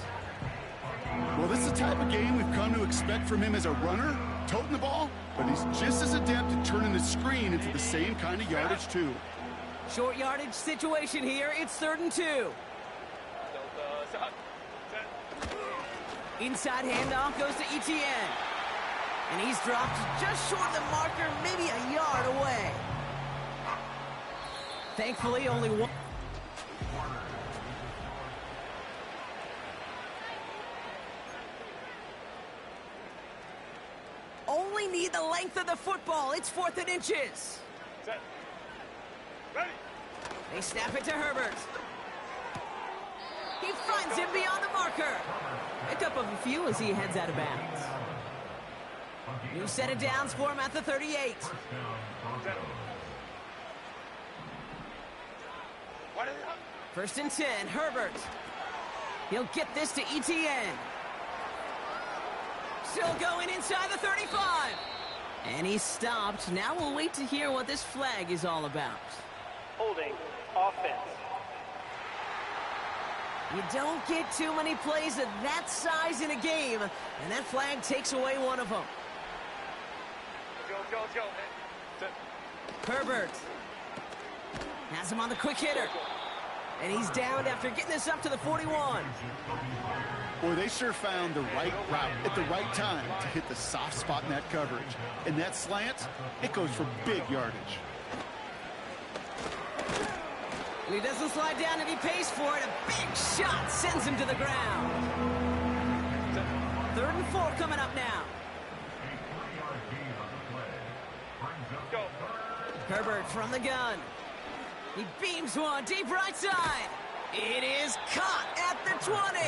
Well, this is the type of game we've come to expect from him as a runner, toting the ball, but he's just as adept at turning the screen into the same kind of yardage, too. Short yardage situation here. It's 3rd and 2. Inside handoff goes to Etienne. And he's dropped just short of the marker, maybe a yard away. Thankfully, only one. Only need the length of the football. It's 4th and inches. Ready. They snap it to Herbert. He finds him beyond the marker. Pickup of a few as he heads out of bounds. New set of downs for him at the 38. First and 10, Herbert. He'll get this to Etienne. Still going inside the 35. And he stopped. Now we'll wait to hear what this flag is all about. Holding offense. You don't get too many plays of that size in a game, and that flag takes away one of them. Go. Herbert has him on the quick hitter. And he's downed after getting this up to the 41. Boy, they sure found the right route at the right time to hit the soft spot in that coverage. And that slant, it goes for big yardage. And he doesn't slide down and he pays for it. A big shot sends him to the ground. 3rd and 4 coming up now. Go. Herbert from the gun. He beams one deep right side. It is caught at the 20.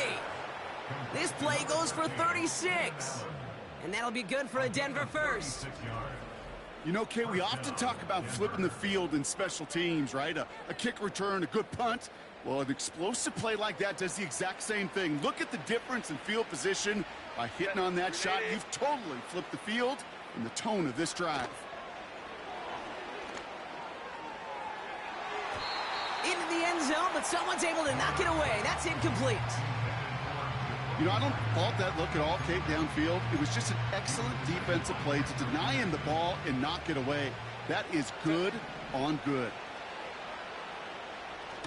This play goes for 36. And that'll be good for a Denver first. You know, Kate, we often talk about flipping the field in special teams, right? A kick return, a good punt. Well, an explosive play like that does the exact same thing. Look at the difference in field position. By hitting on that shot, you've totally flipped the field and the tone of this drive. Into the end zone, but someone's able to knock it away. That's incomplete. You know, I don't fault that look at all, Kate, downfield. It was just an excellent defensive play to deny him the ball and knock it away. That is good on good.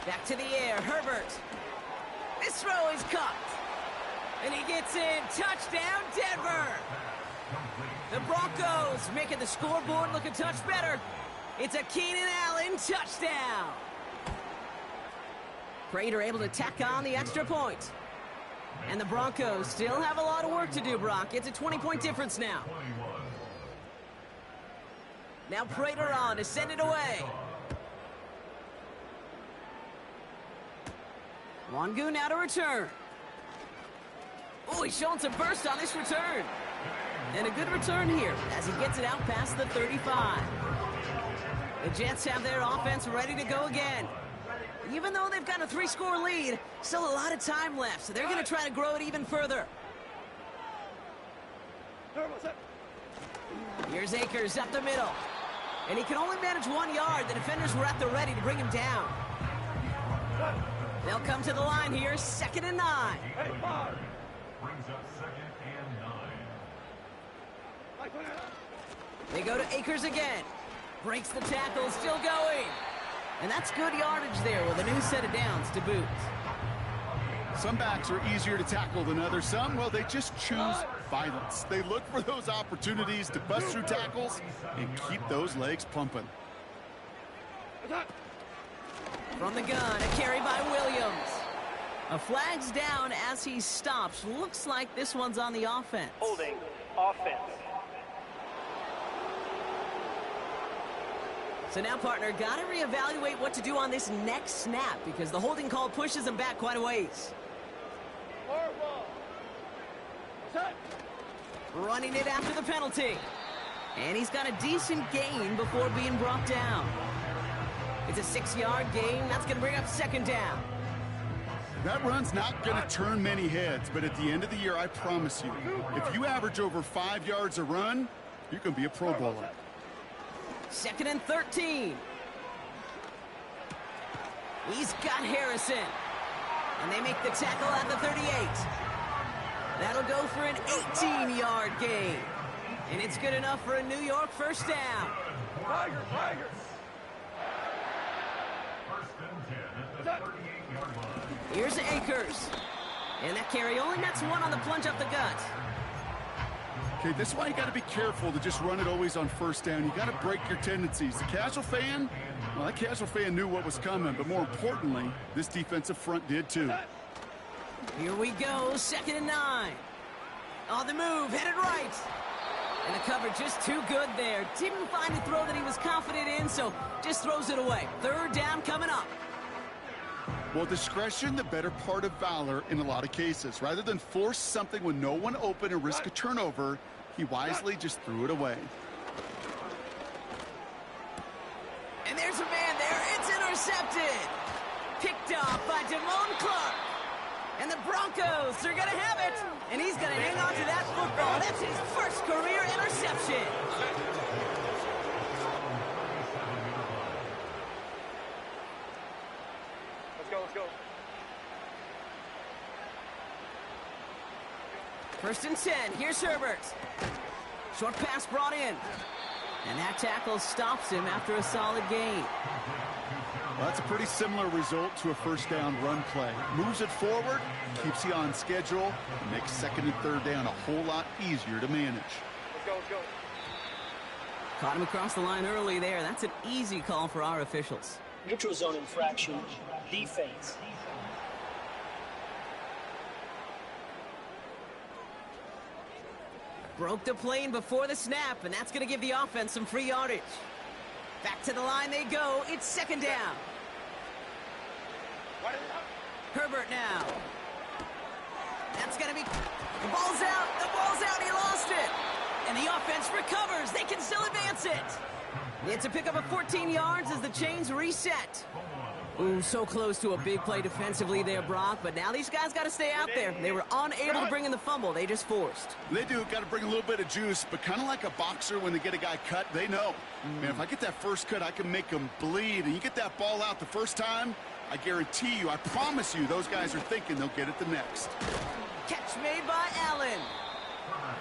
Back to the air, Herbert. This throw is caught. And he gets in. Touchdown, Denver. The Broncos making the scoreboard look a touch better. It's a Keenan Allen touchdown. Prater able to tack on the extra point. And the Broncos still have a lot of work to do, Brock. It's a 20-point difference now. Now Prater on to send it away. Wangu now to return. Oh, he's showing some burst on this return. And a good return here as he gets it out past the 35. The Jets have their offense ready to go again. Even though they've got a 3-score lead, still a lot of time left, so they're going to try to grow it even further. Here's Akers up the middle. And he can only manage 1 yard. The defenders were at the ready to bring him down. They'll come to the line here, 2nd and 9. Brings up 2nd and 9. They go to Akers again. Breaks the tackle, still going. And that's good yardage there with a new set of downs to boot. Some backs are easier to tackle than others. Some, well, they just choose violence. They look for those opportunities to bust through tackles and keep those legs pumping. From the gun, a carry by Williams. A flag's down as he stops. Looks like this one's on the offense. Holding offense. So now, partner, got to reevaluate what to do on this next snap because the holding call pushes him back quite a ways. Running it after the penalty. And he's got a decent gain before being brought down. It's a 6-yard gain. That's going to bring up 2nd down. That run's not going to turn many heads, but at the end of the year, I promise you, if you average over 5 yards a run, you can be a Pro Bowler. 2nd and 13. He's got Harrison. And they make the tackle at the 38. That'll go for an 18-yard gain. And it's good enough for a New York 1st down. Tigers. 1st and 10 at the 38-yard line. Here's Akers. And that carry only nets one on the plunge up the gut. Okay, this is why you got to be careful to just run it always on 1st down. You got to break your tendencies. The casual fan, well, that casual fan knew what was coming, but more importantly, this defensive front did too. Here we go, 2nd and 9. On the move, headed right. And the cover just too good there. Didn't find a throw that he was confident in, so just throws it away. 3rd down coming up. Well, discretion, the better part of valor in a lot of cases. Rather than force something with no one open and risk a turnover, he wisely just threw it away. And there's a man there. It's intercepted. Picked off by Damone Clark. And the Broncos are going to have it. And he's going to hang on to that football. That's his 1st career interception. Let's go. 1st and 10. Here's Herbert. Short pass brought in. And that tackle stops him after a solid gain. Well, that's a pretty similar result to a 1st down run play. Moves it forward, keeps you on schedule, and makes 2nd and 3rd down a whole lot easier to manage. Let's go. Caught him across the line early there. That's an easy call for our officials. Neutral zone infraction, defense. Broke the plane before the snap, and that's going to give the offense some free yardage. Back to the line they go. It's 2nd down. Herbert now. That's going to be... The ball's out. He lost it. And the offense recovers. They can still advance it. It's a pickup of 14 yards as the chains reset. Ooh, so close to a big play defensively there, Brock. But now these guys got to stay out there. They were unable to bring in the fumble. They just forced. They do. Got to bring a little bit of juice, but kind of like a boxer when they get a guy cut, they know. Man, if I get that 1st cut, I can make him bleed. And you get that ball out the 1st time, I guarantee you, I promise you, those guys are thinking they'll get it the next. Catch made by Allen.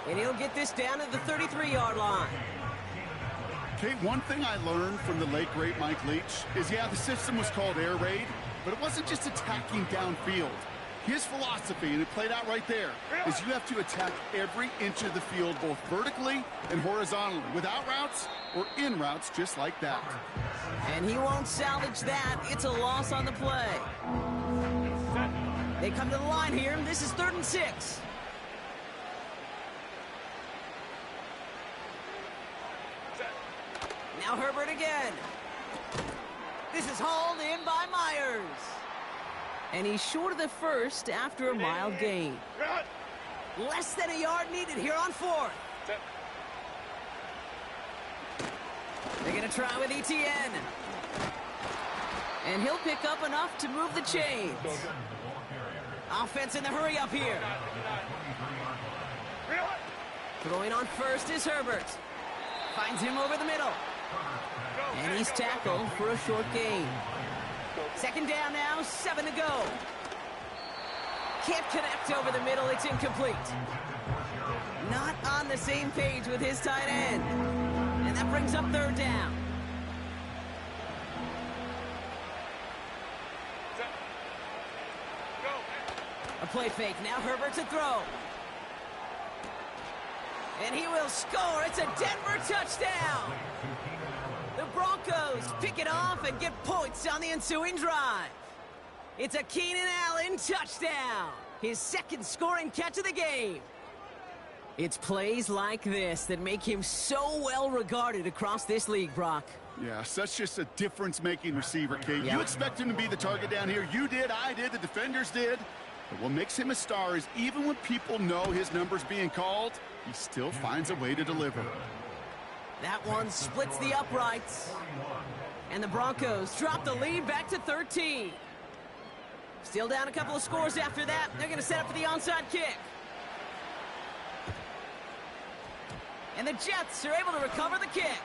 And he'll get this down at the 33-yard line. Okay, one thing I learned from the late, great Mike Leach is, yeah, the system was called air raid, but it wasn't just attacking downfield. His philosophy, and it played out right there, is you have to attack every inch of the field, both vertically and horizontally, without routes or in routes just like that. And he won't salvage that. It's a loss on the play. They come to the line here. This is 3rd and 6. Now Herbert again. This is hauled in by Myers. And he's short of the 1st after a mild gain. Less than a yard needed here on 4th. They're going to try with Etienne. And he'll pick up enough to move the chains. Offense in the hurry up here. Throwing on 1st is Herbert. Finds him over the middle. And he's tackled for a short gain. Second down now, 7 to go. Can't connect over the middle, it's incomplete. Not on the same page with his tight end. And that brings up third down. A play fake, now Herbert to throw. And he will score, it's a Denver touchdown. The Broncos pick it off and get points on the ensuing drive. It's a Keenan Allen touchdown. His second scoring catch of the game. It's plays like this that make him so well regarded across this league, Brock. Yeah, such just a difference-making receiver, Kate. Yeah. You expect him to be the target down here. You did, I did, the defenders did. But what makes him a star is even when people know his number's being called, he still finds a way to deliver. That one splits the uprights. And the Broncos drop the lead back to 13. Still down a couple of scores after that. They're going to set up for the onside kick. And the Jets are able to recover the kick.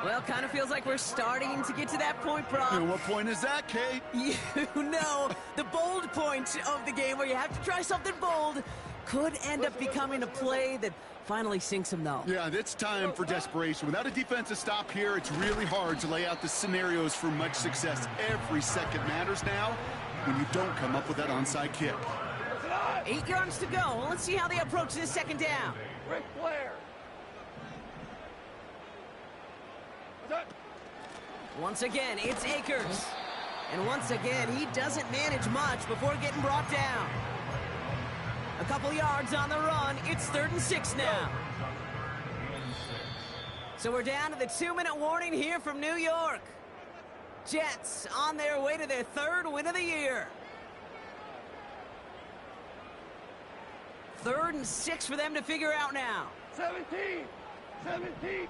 Well, kind of feels like we're starting to get to that point, Brock. And what point is that, Kate? You know, the bold point of the game where you have to try something bold could end up becoming a play that finally sinks him, though. Yeah, it's time for desperation. Without a defensive stop here, it's really hard to lay out the scenarios for much success. Every second matters now when you don't come up with that onside kick. 8 yards to go. Let's see how they approach this second down. Ric Flair. Once again, it's Akers. And once again, he doesn't manage much before getting brought down. A couple yards on the run. It's 3rd and 6 now. So we're down to the 2-minute warning here from New York. Jets on their way to their 3rd win of the year. 3rd and 6 for them to figure out now. 17,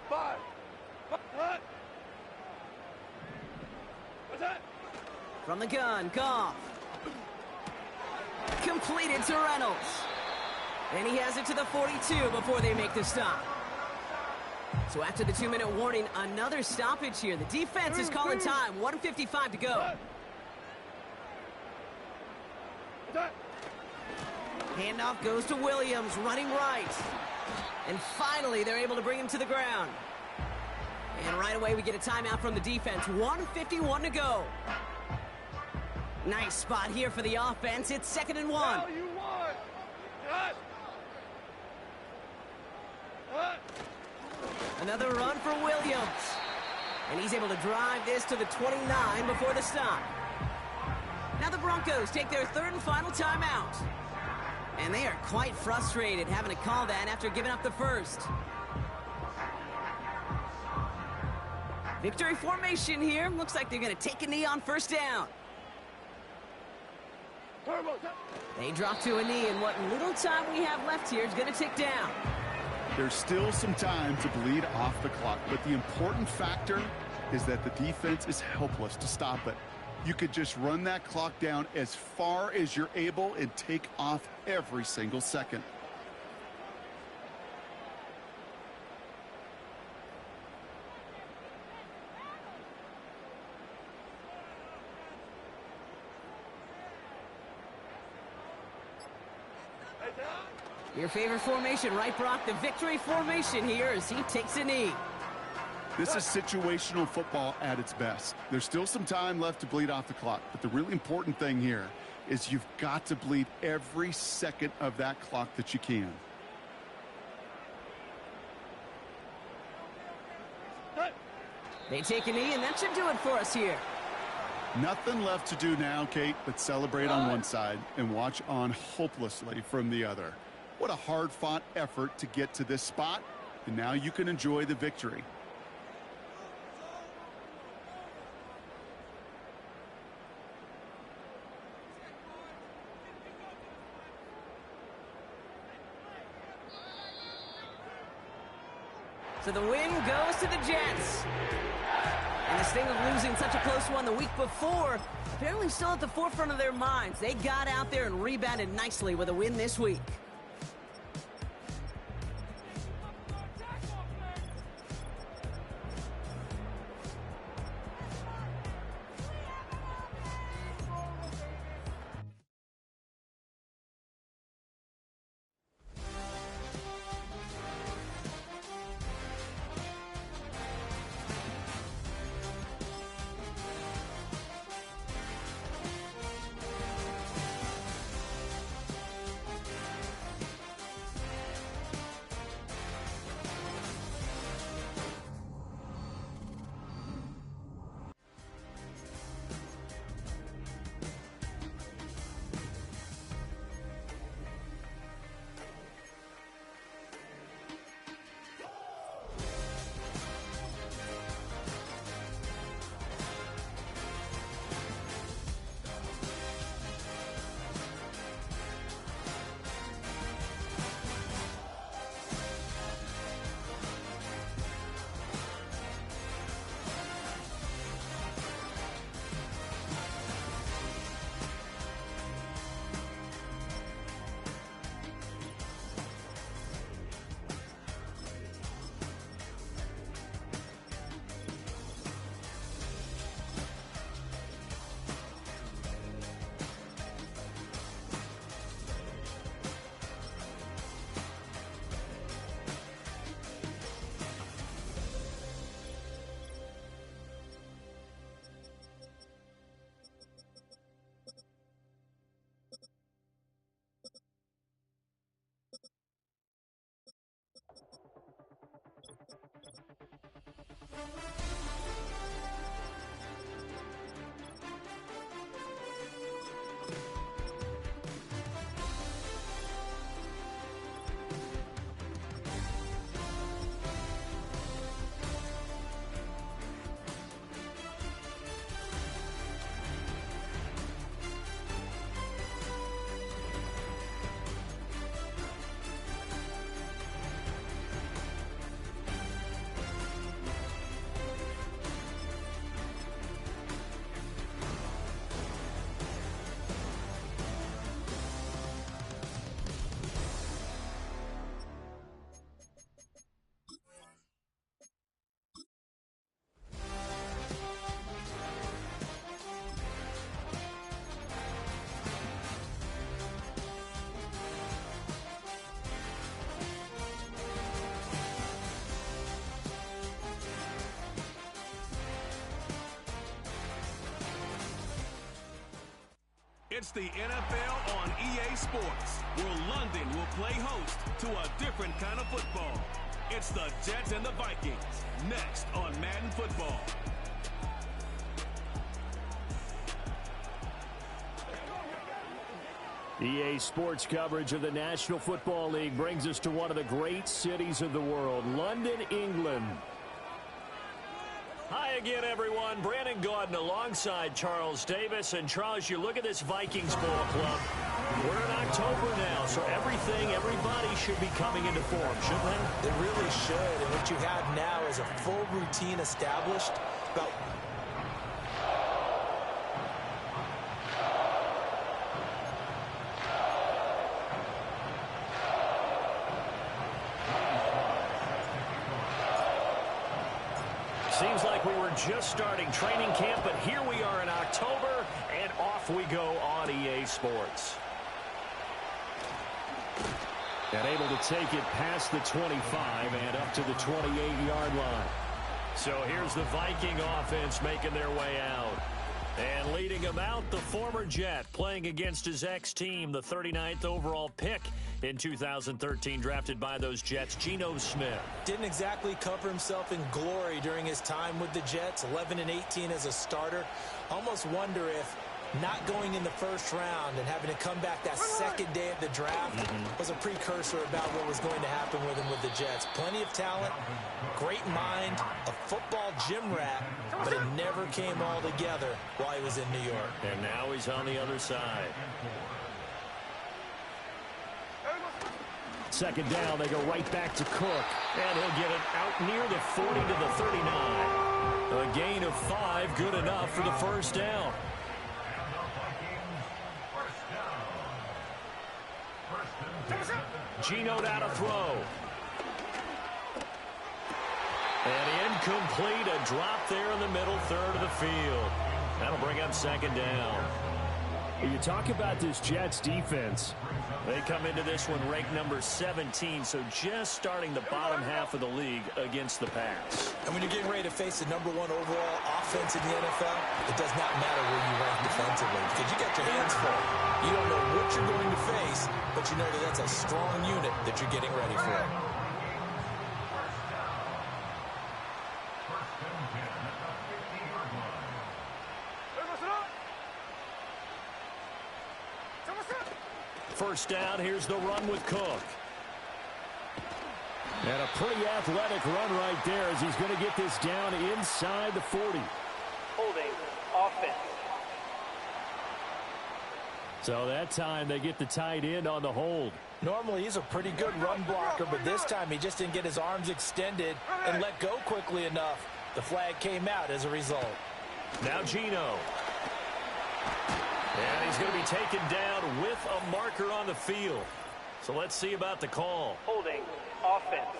5. What? What's that? From the gun, Goff. Completed to Reynolds. And he has it to the 42 before they make the stop. So after the 2-minute warning, another stoppage here. The defense is calling time. 1:55 to go. What's that? Handoff goes to Williams, running right. And finally, they're able to bring him to the ground. And right away, we get a timeout from the defense. 1:51 to go. Nice spot here for the offense. It's 2nd and 1. Now you won. Cut. Cut. Another run for Williams. And he's able to drive this to the 29 before the stop. Now the Broncos take their 3rd and final timeout. And they are quite frustrated having to call that after giving up the first. Victory formation here. Looks like they're going to take a knee on 1st down. They drop to a knee, and what little time we have left here is going to tick down. There's still some time to bleed off the clock, but the important factor is that the defense is helpless to stop it. You could just run that clock down as far as you're able and take off every single second. Your favorite formation, right, Brock? The victory formation here as he takes a knee. This is situational football at its best. There's still some time left to bleed off the clock, but the really important thing here is you've got to bleed every second of that clock that you can. They take a knee, and that should do it for us here. Nothing left to do now, Kate, but celebrate on one side and watch on hopelessly from the other. What a hard-fought effort to get to this spot, and now you can enjoy the victory. So the win goes to the Jets. And the sting of losing such a close one the week before, apparently still at the forefront of their minds. They got out there and rebounded nicely with a win this week. It's the NFL on EA Sports, where London will play host to a different kind of football. It's the Jets and the Vikings, next on Madden Football. EA Sports coverage of the National Football League brings us to one of the great cities of the world, London, England. Hi again, everyone. Brandon Gaudin alongside Charles Davis. And, Charles, you look at this Vikings ball club. We're in October now, so everybody should be coming into form, shouldn't they? They really should. And what you have now is a full routine established. About seems like we were just starting training camp, but here we are in October, and off we go on EA Sports. And able to take it past the 25 and up to the 28-yard line. So here's the Viking offense making their way out. And leading him out, the former Jet, playing against his ex-team, the 39th overall pick in 2013, drafted by those Jets, Geno Smith. Didn't exactly cover himself in glory during his time with the Jets, 11-18 as a starter. Almost wonder if not going in the first round and having to come back that second day of the draft was a precursor about what was going to happen with him with the Jets. Plenty of talent, great mind, a football gym rat, but it never came all together while he was in New York. And now he's on the other side. Second down, they go right back to Cook, and he'll get it out near the 40 to the 39. A gain of 5, good enough for the first down. Geno down to throw. And incomplete, a drop there in the middle third of the field. That'll bring up second down. You talk about this Jets defense. They come into this one ranked number 17, so just starting the bottom half of the league against the pass. And when you're getting ready to face the #1 overall offense in the NFL, it does not matter where you rank defensively because you got your hands full. You don't know what you're going to face, but you know that that's a strong unit that you're getting ready for. First down, here's the run with Cook. And a pretty athletic run right there as he's going to get this down inside the 40. Holding offense. So that time they get the tight end on the hold. Normally he's a pretty good run blocker, but this time he just didn't get his arms extended and let go quickly enough. The flag came out as a result. Now Geno. And he's going to be taken down with a marker on the field. So let's see about the call. Holding offense.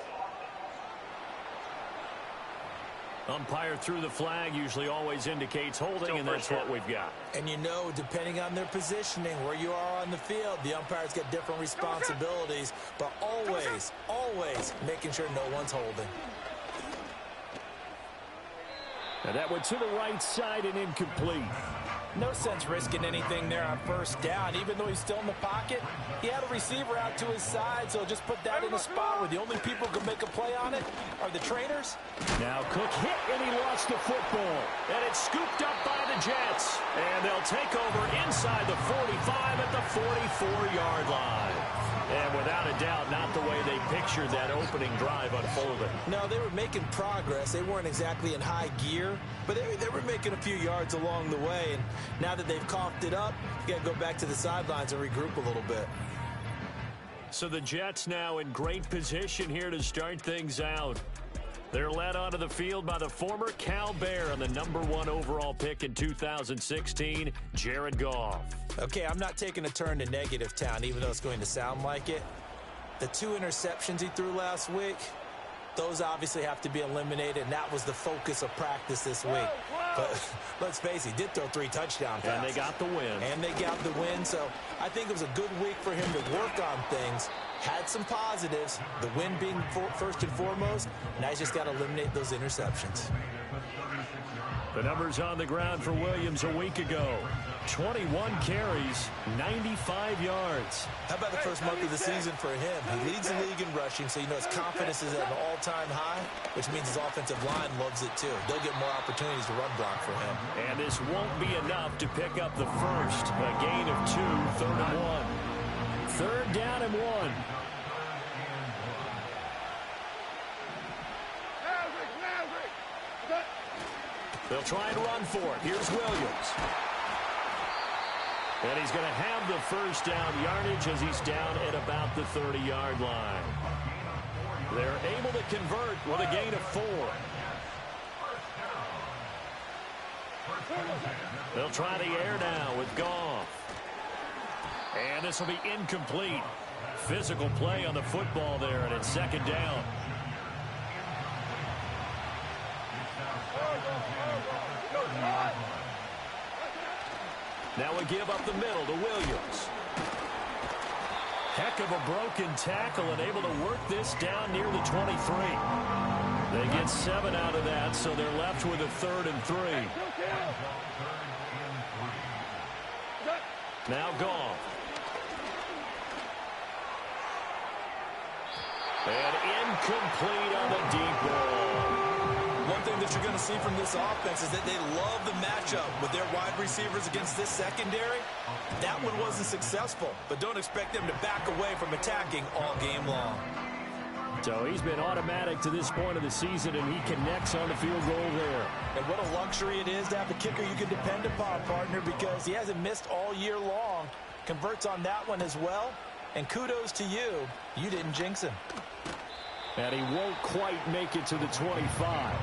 Umpire threw the flag, usually always indicates holding, and that's what we've got. And you know, depending on their positioning, where you are on the field, the umpires get different responsibilities, but always, always making sure no one's holding. And that went to the right side and incomplete. No sense risking anything there on first down. Even though he's still in the pocket, he had a receiver out to his side, so just put that in a spot where the only people who can make a play on it are the trainers. Now Cook hit, and he lost the football. And it's scooped up by the Jets. And they'll take over inside the 45 at the 44-yard line. And without a doubt, not the way they pictured that opening drive unfolding. No, they were making progress. They weren't exactly in high gear, but they were making a few yards along the way. And now that they've coughed it up, you got to go back to the sidelines and regroup a little bit. So the Jets now in great position here to start things out. They're led onto the field by the former Cal Bear and the #1 overall pick in 2016, Jared Goff. Okay, I'm not taking a turn to negative town, even though it's going to sound like it. The 2 interceptions he threw last week, those obviously have to be eliminated, and that was the focus of practice this week. But let's face it, he did throw 3 touchdown passes. And they got the win. And they got the win, so I think it was a good week for him to work on things. Had some positives, the win being first and foremost. Now he's just got to eliminate those interceptions. The numbers on the ground for Williams a week ago. 21 carries, 95 yards. How about the first month of the season for him? He leads the league in rushing, so you know his confidence is at an all-time high, which means his offensive line loves it too. They'll get more opportunities to run block for him. And this won't be enough to pick up the first. A gain of 2, 3rd and 1. 3rd down and 1. They'll try and run for it. Here's Williams. And he's going to have the first down yardage as he's down at about the 30-yard line. They're able to convert with a gain of 4. They'll try the air now with Goff. And this will be incomplete. Physical play on the football there, and it's 2nd down. Now we give up the middle to Williams. Heck of a broken tackle and able to work this down near the 23. They get 7 out of that, so they're left with a 3rd and 3. Now Goff. And incomplete on the deep ball. One thing that you're going to see from this offense is that they love the matchup with their wide receivers against this secondary. That one wasn't successful, but don't expect them to back away from attacking all game long. So he's been automatic to this point of the season, and he connects on the field goal there. And what a luxury it is to have a kicker you can depend upon, partner, because he hasn't missed all year long. Converts on that one as well. And kudos to you. You didn't jinx him. And he won't quite make it to the 25.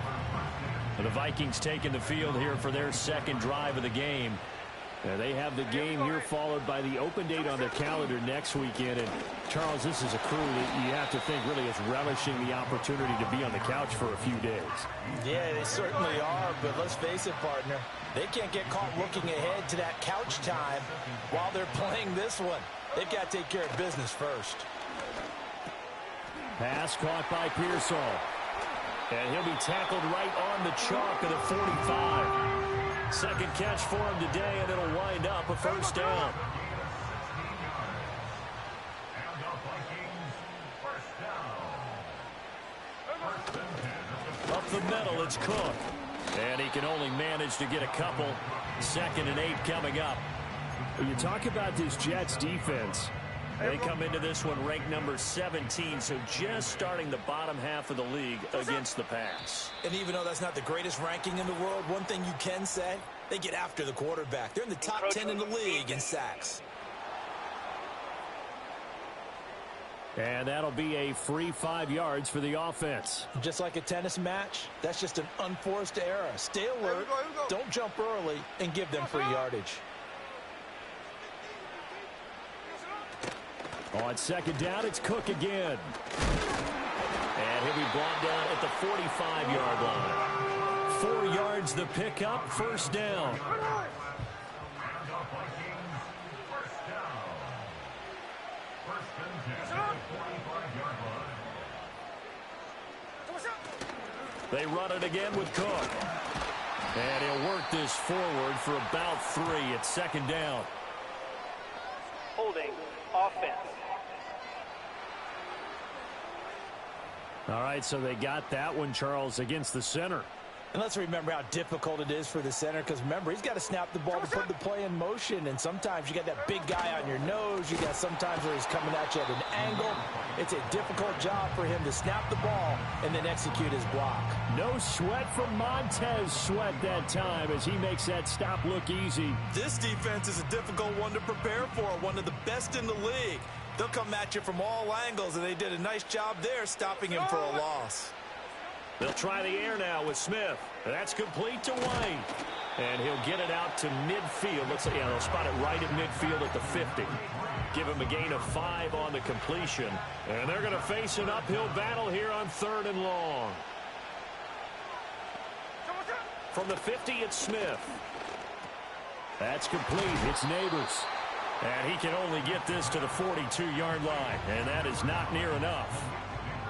And the Vikings taking the field here for their 2nd drive of the game. And they have the game here followed by the open date on their calendar next weekend. And, Charles, this is a crew that you have to think really is relishing the opportunity to be on the couch for a few days. Yeah, they certainly are. But let's face it, partner, they can't get caught looking ahead to that couch time while they're playing this one. They've got to take care of business first. Pass caught by Pearsall. And he'll be tackled right on the chalk of the 45. 2nd catch for him today, and it'll wind up a 1st down. Up the middle, it's Cook. And he can only manage to get a couple. 2nd and 8 coming up. You talk about this Jets defense. They come into this one ranked number 17, so just starting the bottom half of the league against the pass. And even though that's not the greatest ranking in the world, one thing you can say, they get after the quarterback. They're in the top 10 in the league in sacks. And that'll be a free 5 yards for the offense. Just like a tennis match, that's just an unforced error. Stay alert, don't jump early, and give them free yardage. On 2nd down, it's Cook again. And he'll be brought down at the 45-yard line. 4 yards the pickup, 1st down. They run it again with Cook. And he'll work this forward for about 3. It's second down. Holding offense. All right, so they got that one, Charles, against the center. And let's remember how difficult it is for the center, because remember, he's got to snap the ball to put the play in motion, and sometimes you got that big guy on your nose. You got sometimes where he's coming at you at an angle. It's a difficult job for him to snap the ball and then execute his block. No sweat from Montez Sweat that time as he makes that stop look easy. This defense is a difficult one to prepare for, one of the best in the league. They'll come at you from all angles, and they did a nice job there stopping him for a loss. They'll try the air now with Smith. That's complete to White. And he'll get it out to midfield. Looks like, they'll spot it right at midfield at the 50. Give him a gain of 5 on the completion. And they're going to face an uphill battle here on 3rd and long. From the 50, it's Smith. That's complete. It's Neighbors. And he can only get this to the 42-yard line. And that is not near enough.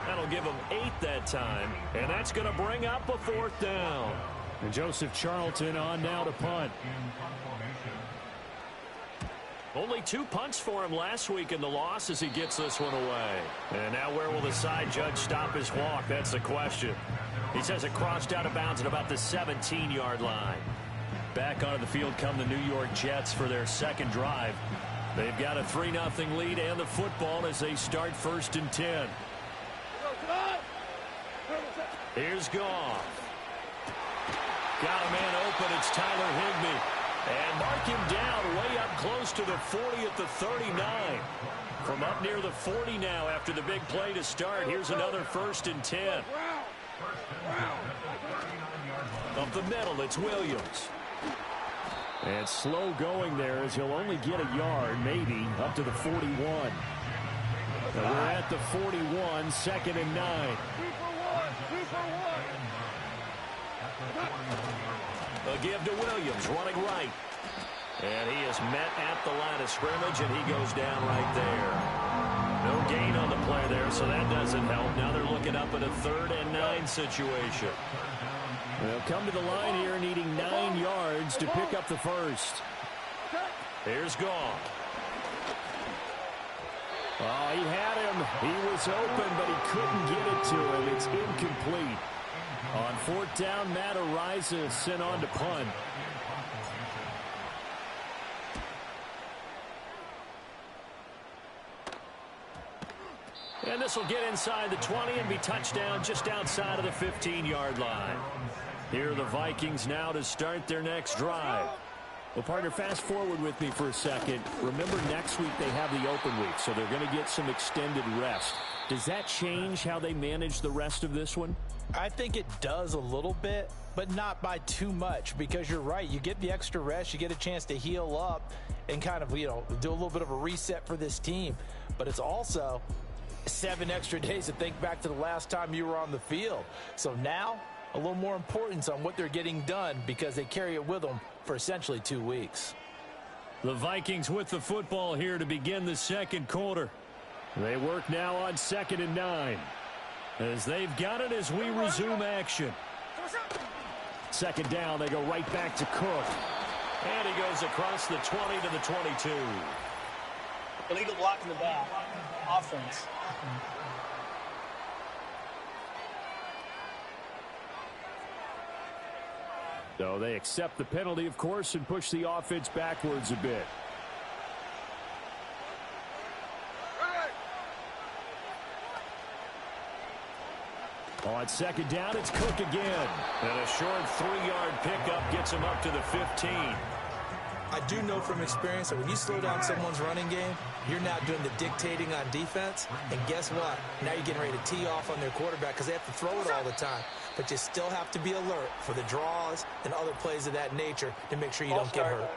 That'll give him 8 that time, and that's going to bring up a 4th down. And Joseph Charlton on now to punt. Only 2 punts for him last week in the loss as he gets this one away. And now where will the side judge stop his walk? That's the question. He says it crossed out of bounds at about the 17-yard line. Back onto the field come the New York Jets for their second drive. They've got a 3-0 lead and the football as they start 1st and 10. Here's Goff. Got a man open. It's Tyler Higbee. And mark him down way up close to the 40 at the 39. From up near the 40 now after the big play to start. Here's another 1st and 10. Up the middle, it's Williams. And slow going there as he'll only get a yard, maybe, up to the 41. We're at the 41, 2nd and 9. A give to Williams, running right. And he is met at the line of scrimmage, and he goes down right there. No gain on the play there, so that doesn't help. Now they're looking up at a 3rd and 9 situation. They'll come to the line here needing 9 yards to pick up the 1st. Here's Goff. Oh, he had him. He was open, but he couldn't get it to him. It's incomplete. On 4th down, Matt Araiza sent on to punt. And this will get inside the 20 and be touchdown just outside of the 15-yard line. Here are the Vikings now to start their next drive. Well, partner, fast forward with me for a second. Remember, next week they have the open week, so they're going to get some extended rest. Does that change how they manage the rest of this one? I think it does a little bit, but not by too much, because you're right. You get the extra rest. You get a chance to heal up and kind of, do a little bit of a reset for this team. But it's also 7 extra days to think back to the last time you were on the field. So now, a little more importance on what they're getting done because they carry it with them for essentially 2 weeks. The Vikings with the football here to begin the second quarter. They work now on 2nd and 9. As they've got it as we resume action. 2nd down, they go right back to Cook. And he goes across the 20 to the 22. Illegal block in the back. Offense. So they accept the penalty, of course, and push the offense backwards a bit. On 2nd down, it's Cook again. And a short 3-yard pickup gets him up to the 15. I do know from experience that when you slow down someone's running game, you're not doing the dictating on defense. And guess what? Now you're getting ready to tee off on their quarterback because they have to throw it all the time. But you still have to be alert for the draws and other plays of that nature to make sure you don't get hurt.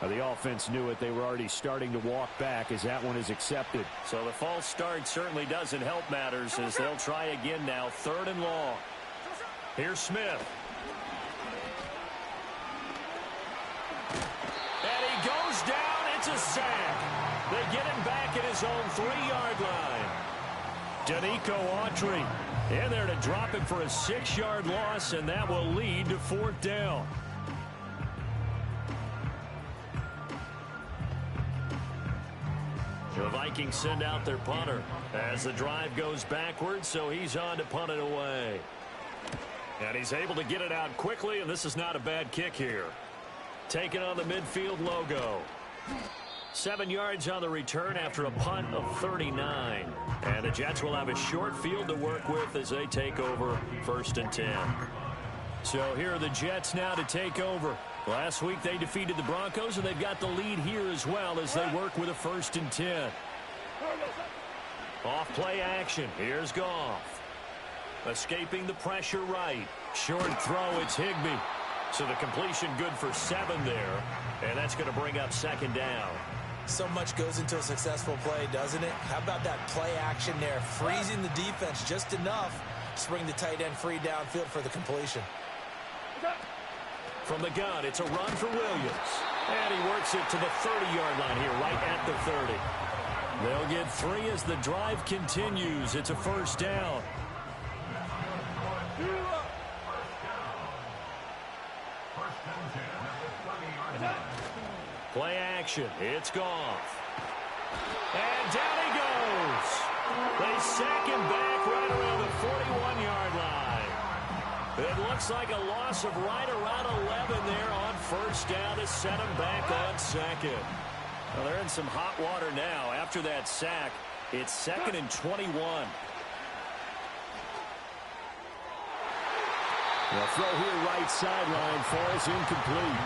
The offense knew it. They were already starting to walk back as that one is accepted. So the false start certainly doesn't help matters as they'll try again now. 3rd and long. Here's Smith. And he goes down. It's a sack. They get him back at his own 3-yard line. Danico Autry in there to drop him for a 6-yard loss, and that will lead to 4th down. The Vikings send out their punter as the drive goes backwards, so he's on to punt it away. And he's able to get it out quickly, and this is not a bad kick here. Taking on the midfield logo. 7 yards on the return after a punt of 39. And the Jets will have a short field to work with as they take over 1st and 10. So here are the Jets now to take over. Last week they defeated the Broncos, and they've got the lead here as well as they work with a 1st and 10. Off play action. Here's Goff. Escaping the pressure right. Short throw, it's Higbee. So the completion good for 7 there. And that's going to bring up 2nd down. So much goes into a successful play, doesn't it? How about that play action there? Freezing the defense just enough to bring the tight end free downfield for the completion. From the gun, it's a run for Williams. And he works it to the 30-yard line here, right at the 30. They'll get 3 as the drive continues. It's a 1st down. Play action. It's Goff. And down he goes. They sack him back right around the 41-yard line. It looks like a loss of right around 11 there on 1st down to set him back on 2nd. Well, they're in some hot water now. After that sack, it's 2nd and 21. The throw here right sideline falls incomplete.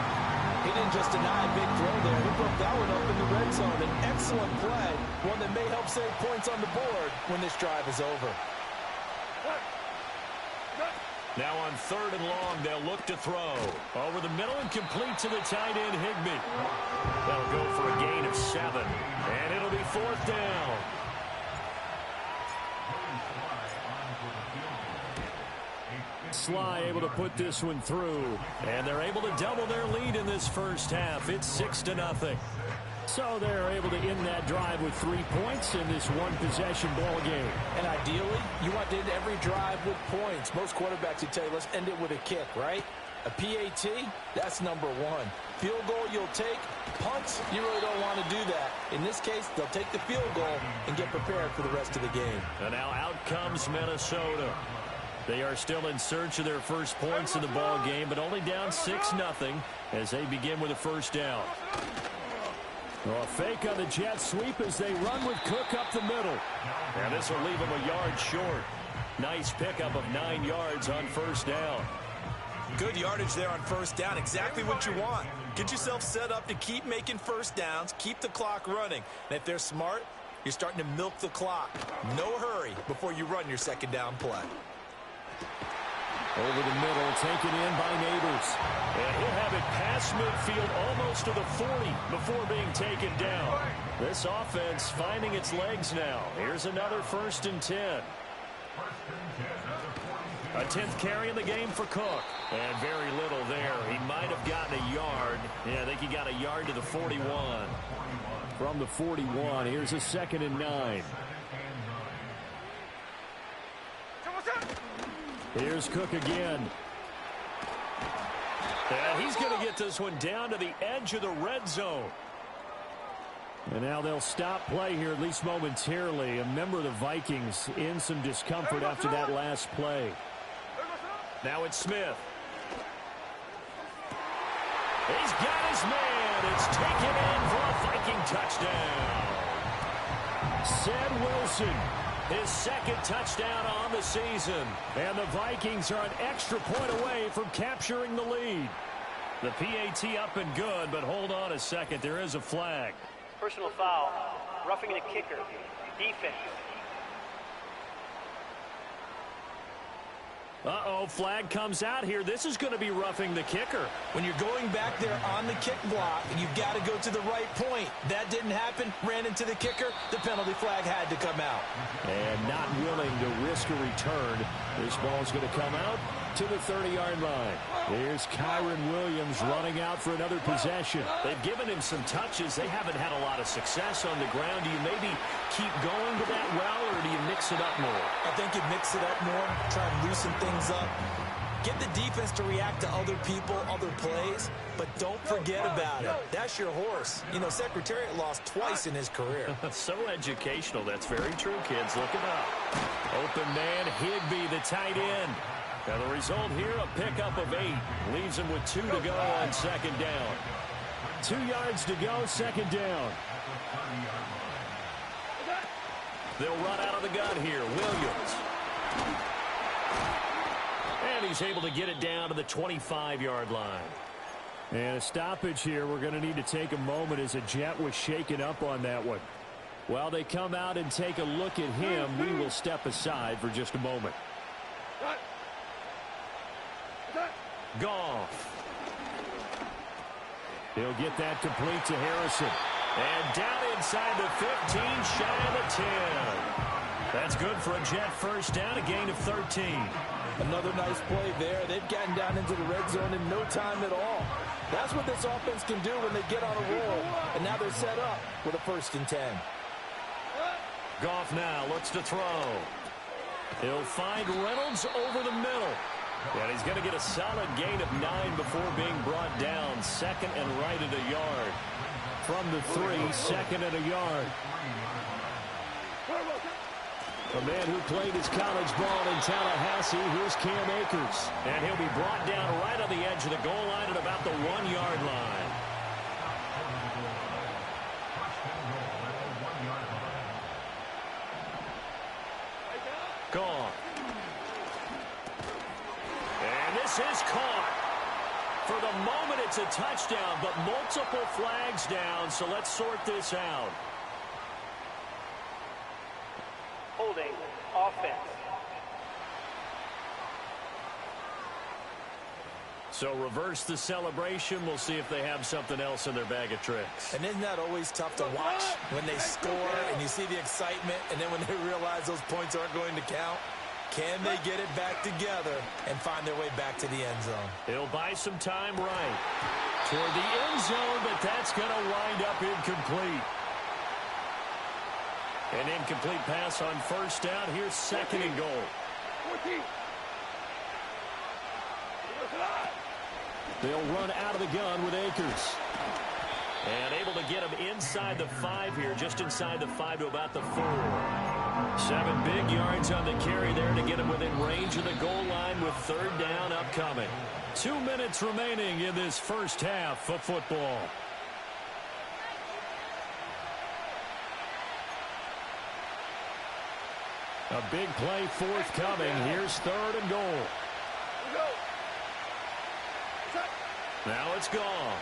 He didn't just deny a big throw there. He broke that one up in the red zone. An excellent play. One that may help save points on the board when this drive is over. Now on 3rd and long, they'll look to throw. Over the middle and complete to the tight end, Higbee. That'll go for a gain of 7. And it'll be 4th down. Sly able to put this one through. And they're able to double their lead in this first half. It's 6-0. So they're able to end that drive with 3 points in this one-possession ball game. And ideally, you want to end every drive with points. Most quarterbacks would tell you, let's end it with a kick, right? A PAT, that's number 1. Field goal you'll take. Punts, you really don't want to do that. In this case, they'll take the field goal and get prepared for the rest of the game. And now out comes Minnesota. They are still in search of their first points in the ball game, but only down 6-0 as they begin with a 1st down. Well, a fake on the jet sweep as they run with Cook up the middle. And this will leave them a yard short. Nice pickup of 9 yards on 1st down. Good yardage there on 1st down. Exactly what you want. Get yourself set up to keep making 1st downs, keep the clock running. And if they're smart, you're starting to milk the clock. No hurry before you run your 2nd down play. Over the middle, taken in by Neighbors. And he'll have it past midfield almost to the 40 before being taken down. This offense finding its legs now. Here's another 1st and 10. A 10th carry in the game for Cook. And very little there. He might have gotten a yard. Yeah, I think he got a yard to the 41. From the 41, here's a 2nd and 9. Here's Cook again. And he's going to get this one down to the edge of the red zone. And now they'll stop play here, at least momentarily. A member of the Vikings in some discomfort after that last play. Now it's Smith. He's got his man. It's taken in for a Viking touchdown. Ced Wilson. His 2nd touchdown on the season. And the Vikings are an extra point away from capturing the lead. The PAT up and good, but hold on a second. There is a flag. Personal foul. Roughing the kicker. Defense. Uh-oh, flag comes out here. This is going to be roughing the kicker. When you're going back there on the kick block, you've got to go to the right point. That didn't happen. Ran into the kicker. The penalty flag had to come out. And not willing to risk a return. This ball's going to come out to the 30-yard line. Here's Kyren Williams running out for another possession. They've given him some touches. They haven't had a lot of success on the ground. Do you maybe keep going to that well, or do you mix it up more? I think you mix it up more, try and loosen things up. Get the defense to react to other people, other plays, but don't forget about it. That's your horse. You know, Secretariat lost twice in his career. So educational. That's very true, kids. Look it up. Open man, Higbee, the tight end. Now the result here, a pickup of 8. Leaves him with 2 to go on second down. 2 yards to go, second down. They'll run out of the gun here. Williams. And he's able to get it down to the 25-yard line. And a stoppage here. We're going to need to take a moment as a Jet was shaken up on that one. While they come out and take a look at him, we will step aside for just a moment. Goff. He'll get that complete to Harrison. And down inside the 15, shy of the 10. That's good for a Jet first down, a gain of 13. Another nice play there. They've gotten down into the red zone in no time at all. That's what this offense can do when they get on a roll. And now they're set up with a 1st and 10. Goff now looks to throw. He'll find Reynolds over the middle. And he's going to get a solid gain of 9 before being brought down. 2nd and right at a yard. From the 3, 2nd and a yard. A man who played his college ball in Tallahassee, here's Cam Akers. And he'll be brought down right on the edge of the goal line at about the 1-yard line. Gone. And this is caught. For the moment, it's a touchdown, but multiple flags down, so let's sort this out. Holding offense. So reverse the celebration. We'll see if they have something else in their bag of tricks. And isn't that always tough to watch when they score and you see the excitement, and then when they realize those points aren't going to count? Can they get it back together and find their way back to the end zone? He'll buy some time right toward the end zone, but that's going to wind up incomplete. An incomplete pass on first down. Here's 2nd and goal. They'll run out of the gun with Akers. And able to get him inside the 5 here, just inside the 5 to about the 4. 7 big yards on the carry there to get him within range of the goal line with 3rd down upcoming. 2 minutes remaining in this first half of football. A big play forthcoming. Here's 3rd and goal. Now it's gone.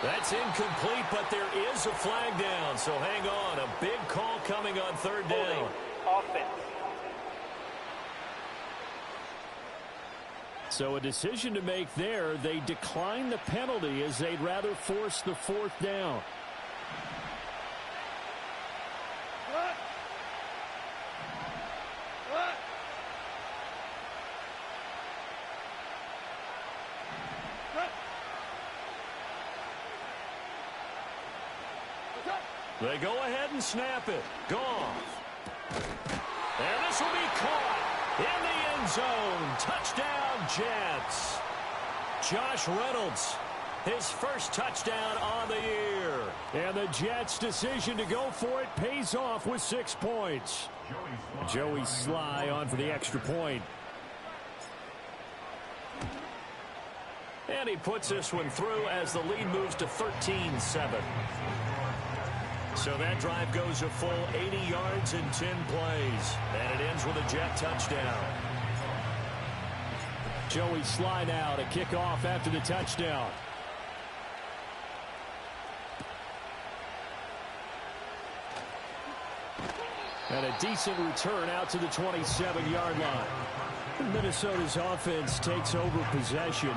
That's incomplete, but there is a flag down, so hang on. A big call coming on 3rd down. Offense. So a decision to make there. They decline the penalty as they'd rather force the 4th down. They go ahead and snap it. Goff. And this will be caught in the end zone. Touchdown, Jets. Josh Reynolds, his first touchdown on the year. And the Jets' decision to go for it pays off with 6 points. Joey Sly on for the extra point. And he puts this one through as the lead moves to 13-7. So that drive goes a full 80 yards in 10 plays. And it ends with a Jet touchdown. Joey Sly now to kick off after the touchdown. And a decent return out to the 27-yard line. Minnesota's offense takes over possession.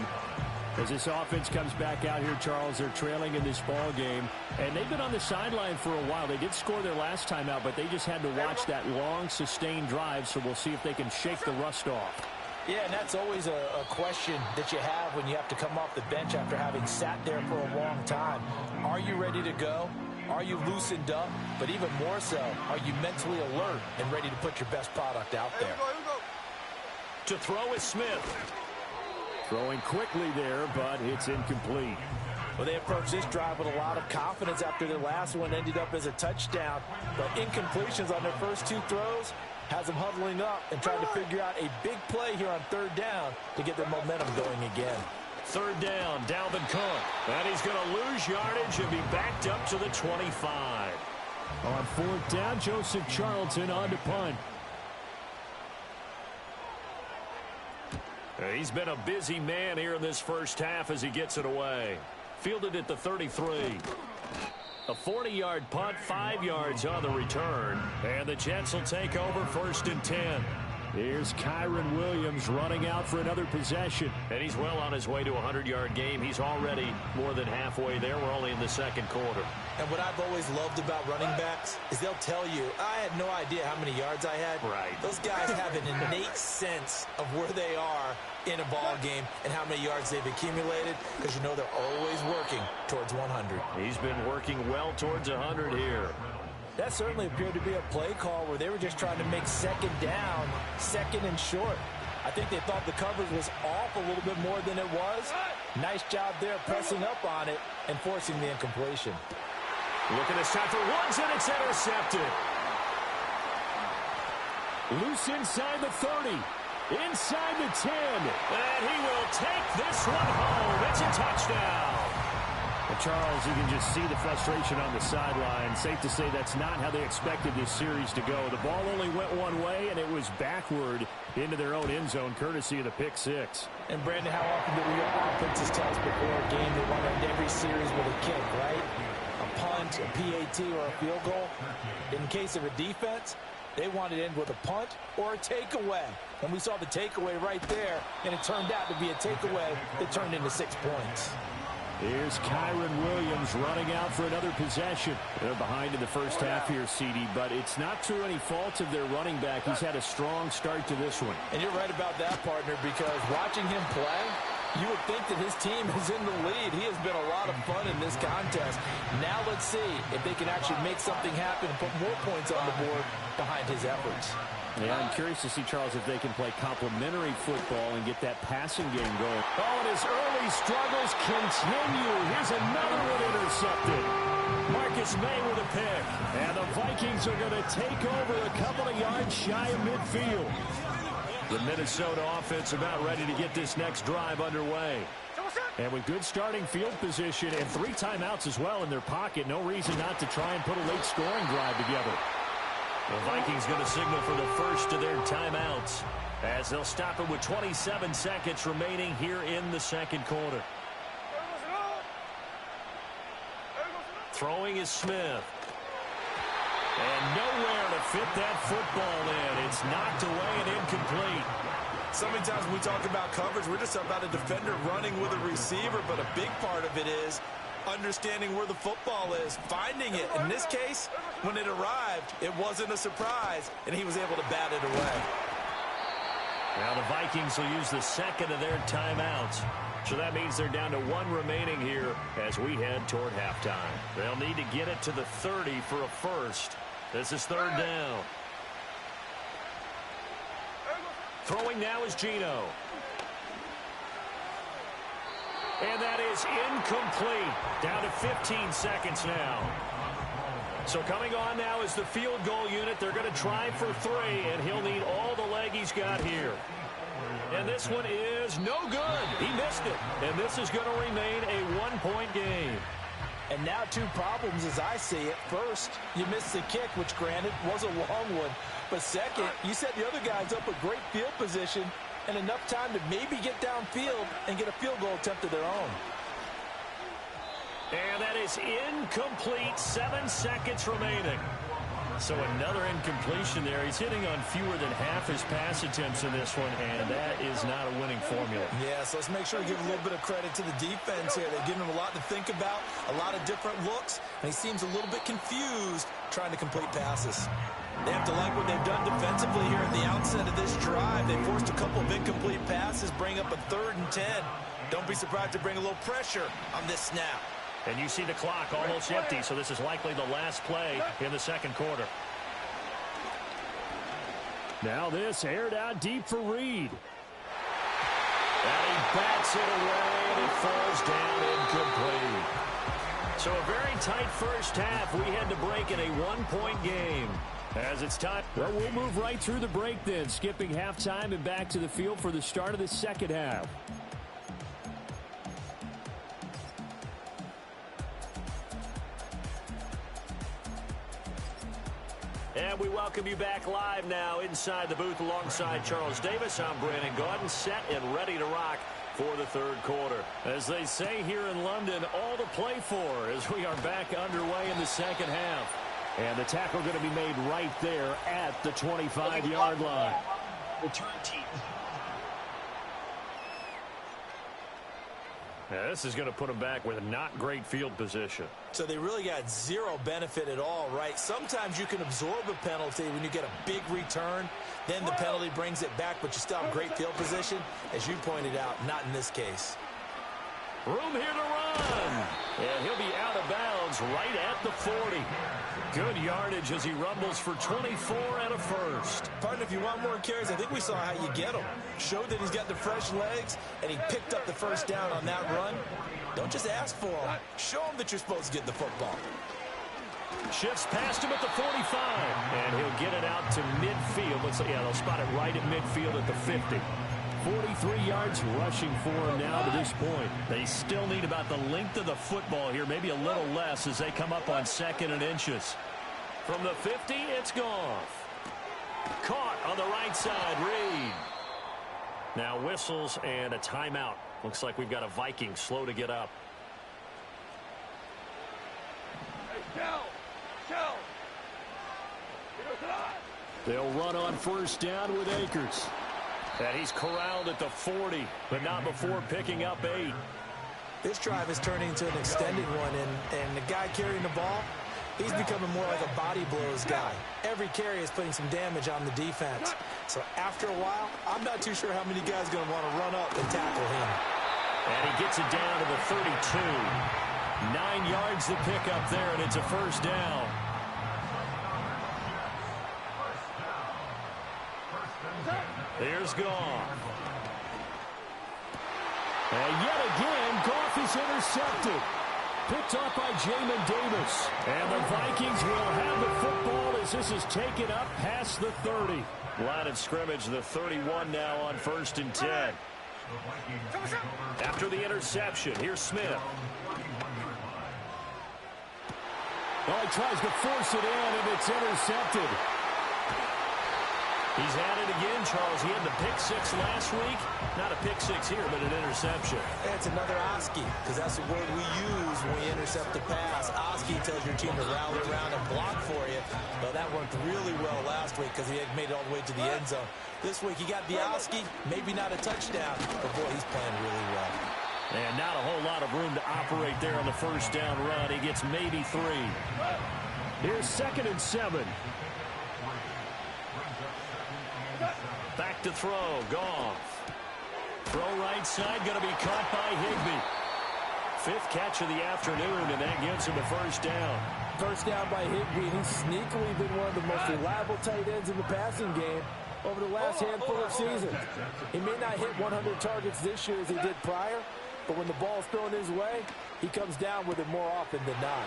As this offense comes back out here, Charles, they're trailing in this ball game. And they've been on the sideline for a while. They did score their last time out, but they just had to watch that long, sustained drive. So we'll see if they can shake the rust off. Yeah, and that's always a question that you have when you have to come off the bench after having sat there for a long time. Are you ready to go? Are you loosened up? But even more so, are you mentally alert and ready to put your best product out there? To throw is Smith. Throwing quickly there, but it's incomplete. Well, they approached this drive with a lot of confidence after their last one ended up as a touchdown. But incompletions on their first 2 throws has them huddling up and trying to figure out a big play here on 3rd down to get their momentum going again. 3rd down, Dalvin Cook. And he's going to lose yardage and be backed up to the 25. On 4th down, Joseph Charlton on to punt. He's been a busy man here in this first half as he gets it away. Fielded at the 33. A 40-yard punt, 5 yards on the return. And the Jets will take over 1st and 10. Here's Kyren Williams running out for another possession. And he's well on his way to a 100-yard game. He's already more than halfway there. We're only in the 2nd quarter. And what I've always loved about running backs is they'll tell you, I had no idea how many yards I had. Right. Those guys have an innate sense of where they are in a ball game and how many yards they've accumulated, because you know they're always working towards 100. He's been working well towards 100 here. That certainly appeared to be a play call where they were just trying to make 2nd down, 2nd and short. I think they thought the coverage was off a little bit more than it was. Nice job there pressing up on it and forcing the incompletion. Look at this time for Woods, and it's intercepted. Loose inside the 30. Inside the 10. And he will take this one home. It's a touchdown. Well, Charles, you can just see the frustration on the sideline. Safe to say that's not how they expected this series to go. The ball only went one way, and it was backward into their own end zone, courtesy of the pick 6. And, Brandon, how often do we hear offenses tell us before a game they want to end every series with a kick, right? A punt, a PAT, or a field goal. In case of a defense, they wanted to end with a punt or a takeaway. And we saw the takeaway right there, and it turned out to be a takeaway that turned into 6 points. Here's Kyren Williams running out for another possession. They're behind in the first half here, CD, but it's not through any fault of their running back. He's had a strong start to this one. And you're right about that, partner, because watching him play, you would think that his team is in the lead. He has been a lot of fun in this contest. Now let's see if they can actually make something happen and put more points on the board behind his efforts. Yeah, I'm curious to see, Charles, if they can play complementary football and get that passing game going. Oh, and his early struggles continue. Here's another one intercepted. Marcus May with a pick. And the Vikings are going to take over a couple of yards shy of midfield. The Minnesota offense about ready to get this next drive underway. And with good starting field position and 3 timeouts as well in their pocket, no reason not to try and put a late scoring drive together. The Vikings going to signal for the first of their timeouts as they'll stop it with 27 seconds remaining here in the 2nd quarter. Throwing is Smith. And nowhere to fit that football in. It's knocked away and incomplete. So many times when we talk about coverage, we're just about a defender running with a receiver, but a big part of it is understanding where the football is, finding it. In this case, when it arrived, it wasn't a surprise, and he was able to bat it away. Now the Vikings will use the 2nd of their timeouts. So that means they're down to 1 remaining here as we head toward halftime. They'll need to get it to the 30 for a first. This is 3rd down. Throwing now is Geno. And that is incomplete. Down to 15 seconds now. So coming on now is the field goal unit. They're going to try for 3, and he'll need all the leg he's got here. And this one is no good. He missed it. And this is going to remain a 1-point game. And now 2 problems as I see it. First, you missed the kick, which granted was a long one. But second, you set the other guys up with great field position and enough time to maybe get downfield and get a field goal attempt of their own. And that is incomplete. 7 seconds remaining. So another incompletion there. He's hitting on fewer than half his pass attempts in this one, and that is not a winning formula. Yeah, so let's make sure we give a little bit of credit to the defense here. They've given him a lot to think about, a lot of different looks, and he seems a little bit confused trying to complete passes. They have to like what they've done defensively here at the outset of this drive. They forced a couple of incomplete passes, bring up a 3rd and 10. Don't be surprised to bring a little pressure on this snap. And you see the clock almost empty, so this is likely the last play in the second quarter. Now this aired out deep for Reed. And he bats it away, and it falls down incomplete. So a very tight first half. We had to break in a one-point game. As it's time. Well, we'll move right through the break then, skipping halftime and back to the field for the start of the second half. And we welcome you back live now inside the booth alongside Charles Davis. I'm Brandon Gaudin, set and ready to rock for the third quarter. As they say here in London, all to play for as we are back underway in the second half. And the tackle going to be made right there at the 25-yard line. Return team. Yeah, this is going to put them back with not great field position. So they really got zero benefit at all, right? Sometimes you can absorb a penalty when you get a big return. Then the penalty brings it back, but you still have great field position. As you pointed out, not in this case. Room here to run. And he'll be out of bounds right at the 40. Good yardage as he rumbles for 24 and a first. Partner, if you want more carries, I think we saw how you get them. Showed that he's got the fresh legs, and he picked up the first down on that run. Don't just ask for them. Show him that you're supposed to get the football. Shifts past him at the 45. And he'll get it out to midfield. Yeah, they'll spot it right at midfield at the 50. 43 yards rushing for him now to this point. They still need about the length of the football here, maybe a little less as they come up on 2nd and inches. From the 50, it's Goff. Caught on the right side, Reed. Now whistles and a timeout. Looks like we've got a Viking slow to get up. They'll run on first down with Akers. And he's corralled at the 40, but not before picking up 8. This drive is turning into an extended one, and the guy carrying the ball, he's becoming more like a body blows guy. Every carry is putting some damage on the defense. So after a while, I'm not too sure how many guys are going to want to run up and tackle him. And he gets it down to the 32. 9 yards to pick up there, and it's a first down. Here's Goff. And yet again, Goff is intercepted. Picked off by Jamin Davis. And the Vikings will have the football as this is taken up past the 30. Line of scrimmage, the 31 now on 1st and 10. After the interception, here's Smith. Well, he tries to force it in, and it's intercepted. He's at it again, Charles. He had the pick 6 last week. Not a pick 6 here, but an interception. It's another Oski, because that's the word we use when we intercept the pass. Oski tells your team to rally around and block for you. But that worked really well last week because he had made it all the way to the end zone. This week he got the Oski, maybe not a touchdown, but boy, he's playing really well. And not a whole lot of room to operate there on the first down run. He gets maybe 3. Here's 2nd and 7. Back to throw. Goff. Throw right side. Going to be caught by Higbee. 5th catch of the afternoon, and that gives him a first down. First down by Higbee. He's sneakily been one of the most reliable tight ends in the passing game over the last handful of seasons. He may not hit 100 targets this year as he did prior, but when the ball's thrown his way, he comes down with it more often than not.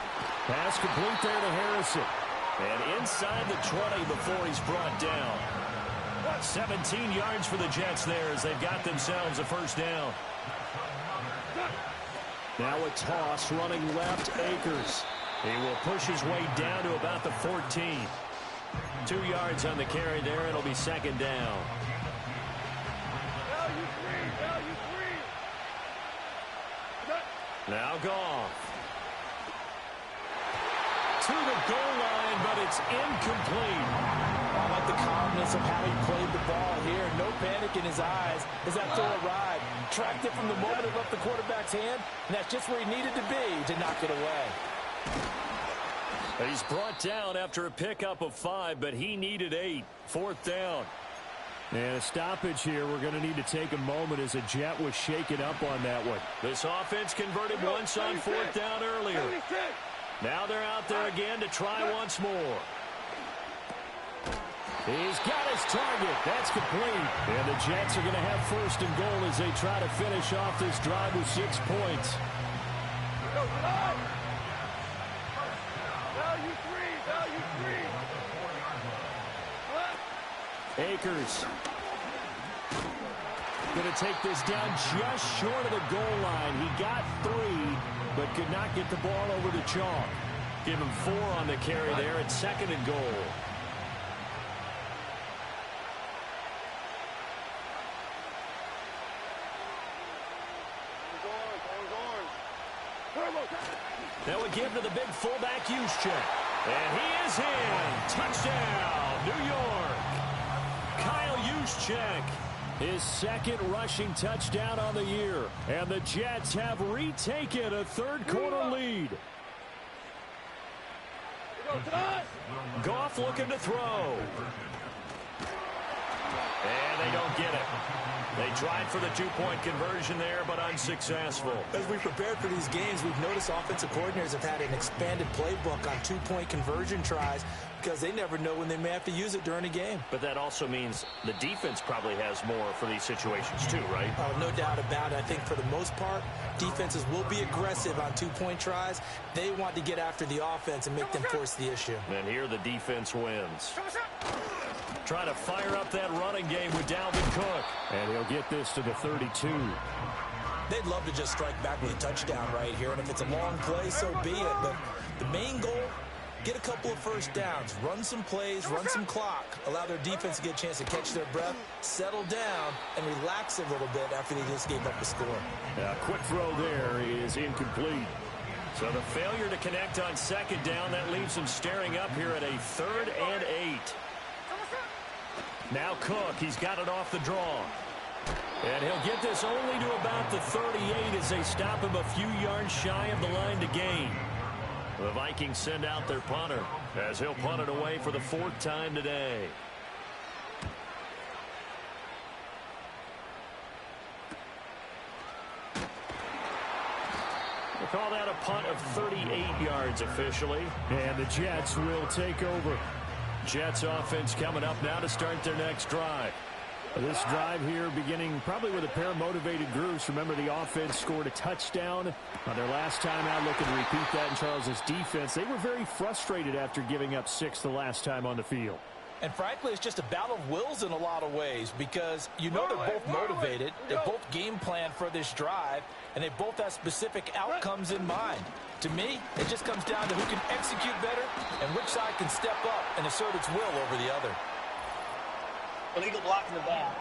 Pass complete there to Harrison. And inside the 20 before he's brought down. 17 yards for the Jets there as they've got themselves a first down. Now a toss running left, Akers. He will push his way down to about the 14. 2 yards on the carry there. It'll be 2nd down. Now Goff. To the goal line, but it's incomplete. I like the calmness of how he played the ball here. No panic in his eyes as that throw arrived. Tracked it from the moment it left the quarterback's hand, and that's just where he needed to be to knock it away. He's brought down after a pickup of 5, but he needed 8. 4th down. And a stoppage here. We're going to need to take a moment as a Jet was shaken up on that one. This offense converted once on 4th down earlier. Now they're out there again to try once more. He's got his target. That's complete. And the Jets are going to have 1st and goal as they try to finish off this drive with 6 points. Akers going to take this down just short of the goal line. He got 3, but could not get the ball over the chalk. Give him 4 on the carry there at 2nd and goal. Now we give to the big fullback Juszczyk. And he is in. Touchdown, New York. Kyle Juszczyk, his 2nd rushing touchdown on the year. And the Jets have retaken a 3rd quarter lead. Goff looking to throw. And they don't get it. They tried for the 2-point conversion there, but unsuccessful. As we prepared for these games, we've noticed offensive coordinators have had an expanded playbook on 2-point conversion tries because they never know when they may have to use it during a game. But that also means the defense probably has more for these situations too, right? Oh, no doubt about it. I think for the most part, defenses will be aggressive on 2-point tries. They want to get after the offense and make them force the issue. And here the defense wins. Trying to fire up that running game with Dalvin Cook. And he'll get this to the 32. They'd love to just strike back with a touchdown right here. And if it's a long play, so be it. But the main goal, get a couple of 1st downs, run some plays, run some clock, allow their defense to get a chance to catch their breath, settle down, and relax a little bit after they just gave up the score. A quick throw there is incomplete. So the failure to connect on 2nd down, that leaves them staring up here at a 3rd and 8. Now Cook, he's got it off the draw. And he'll get this only to about the 38 as they stop him a few yards shy of the line to gain. The Vikings send out their punter as he'll punt it away for the 4th time today. We'll call that a punt of 38 yards officially. And the Jets will take over. Jets offense coming up now to start their next drive. This drive here beginning probably with a pair of motivated groups. Remember, the offense scored a touchdown on their last time out. Looking to repeat that in Charles's defense. They were very frustrated after giving up 6 the last time on the field. And frankly, it's just a battle of wills in a lot of ways because you know they're both motivated. They're both game planned for this drive, and they both have specific outcomes in mind. To me, it just comes down to who can execute better and which side can step up and assert its will over the other. Illegal block in the back.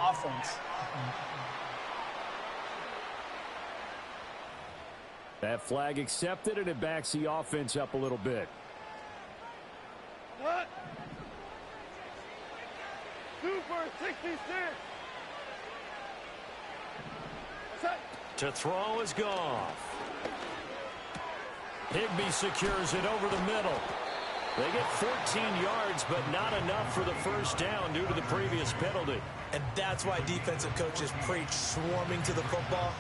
Offense. That flag accepted, and it backs the offense up a little bit. What? Super 66. To throw is Goff. Higbee secures it over the middle. They get 14 yards, but not enough for the 1st down due to the previous penalty. And that's why defensive coaches preach swarming to the football.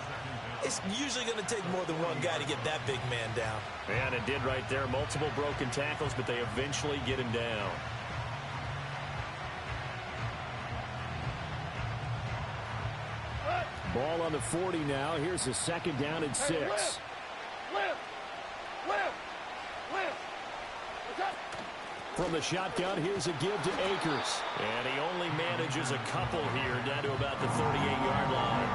It's usually going to take more than one guy to get that big man down. And it did right there. Multiple broken tackles, but they eventually get him down. Ball on the 40 now. Here's a 2nd down and 6. From the shotgun, here's a give to Akers. And he only manages a couple here down to about the 38-yard line.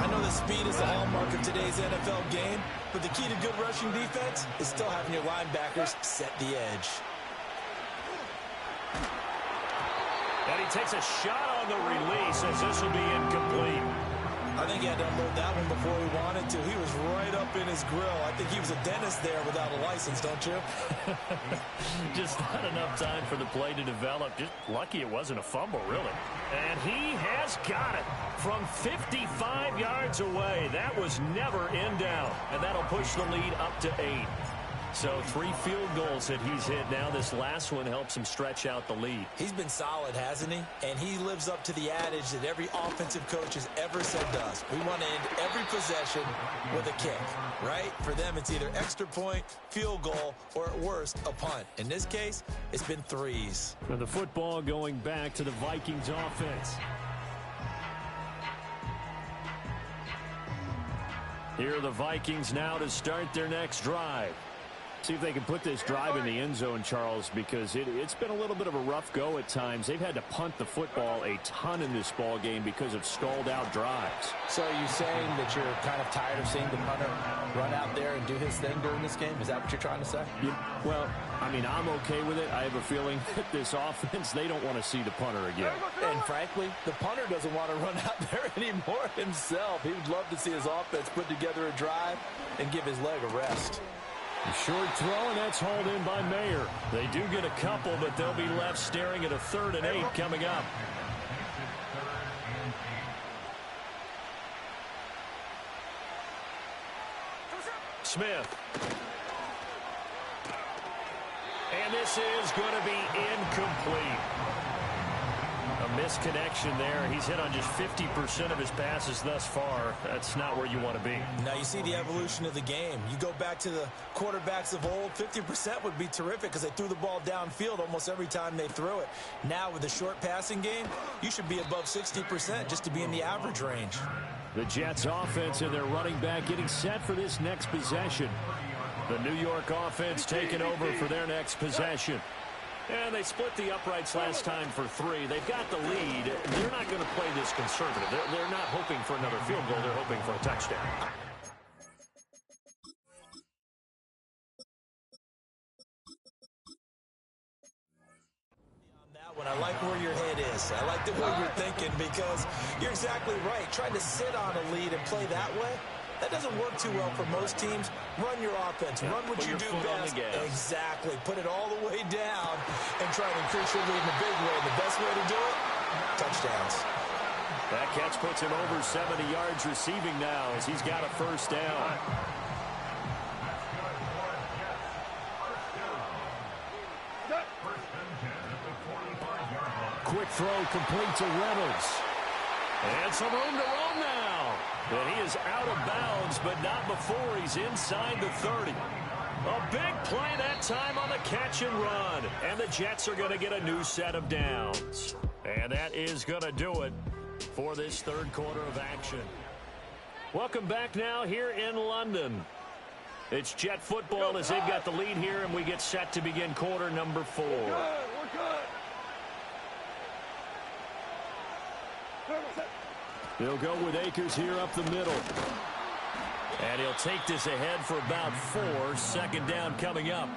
I know the speed is the hallmark of today's NFL game, but the key to good rushing defense is still having your linebackers set the edge. And he takes a shot on the release as this will be incomplete. I think he had to unload that one before he wanted to. He was right up in his grill. I think he was a dentist there without a license, don't you? Just not enough time for the play to develop. Just lucky it wasn't a fumble, really. And he has got it from 55 yards away. That was never in doubt. And that'll push the lead up to 8. So 3 field goals that he's hit now. This last one helps him stretch out the lead. He's been solid, hasn't he? And he lives up to the adage that every offensive coach has ever said to us. We want to end every possession with a kick, right? For them, it's either extra point, field goal, or at worst, a punt. In this case, it's been 3s. And the football going back to the Vikings offense. Here are the Vikings now to start their next drive. See if they can put this drive in the end zone, Charles, because it's been a little bit of a rough go at times. They've had to punt the football a ton in this ball game because of stalled-out drives. So are you saying that you're kind of tired of seeing the punter run out there and do his thing during this game? Is that what you're trying to say? Well, I mean, I'm okay with it. I have a feeling that this offense, they don't want to see the punter again. And frankly, the punter doesn't want to run out there anymore himself. He would love to see his offense put together a drive and give his leg a rest. A short throw, and that's hauled in by Mayer. They do get a couple, but they'll be left staring at a 3rd and 8 coming up. Smith. And this is going to be incomplete. A misconnection there. He's hit on just 50% of his passes thus far. That's not where you want to be. Now you see the evolution of the game. You go back to the quarterbacks of old, 50% would be terrific because they threw the ball downfield almost every time they threw it. Now with the short passing game, you should be above 60% just to be in the average range. The Jets offense and their running back getting set for this next possession. The New York offense taking over for their next possession. And they split the uprights last time for 3. They've got the lead. They're not going to play this conservative. They're not hoping for another field goal. They're hoping for a touchdown. On that one, I like where your head is. I like the way you're thinking because you're exactly right. Trying to sit on a lead and play that way, that doesn't work too well for most teams. Run your offense. Run what you do best. Exactly. Put it all the way down and try to increase your lead in a big way. The best way to do it, touchdowns. That catch puts him over 70 yards receiving now as he's got a 1st down. Quick throw complete to Reynolds. And some room to roam now. And he is out of bounds, but not before he's inside the 30. A big play that time on the catch and run. And the Jets are going to get a new set of downs. And that is going to do it for this 3rd quarter of action. Welcome back now here in London. It's Jet football as they've got the lead here, and we get set to begin quarter number 4. We're good. They'll go with Akers here up the middle. And he'll take this ahead for about 4. 2nd down coming up.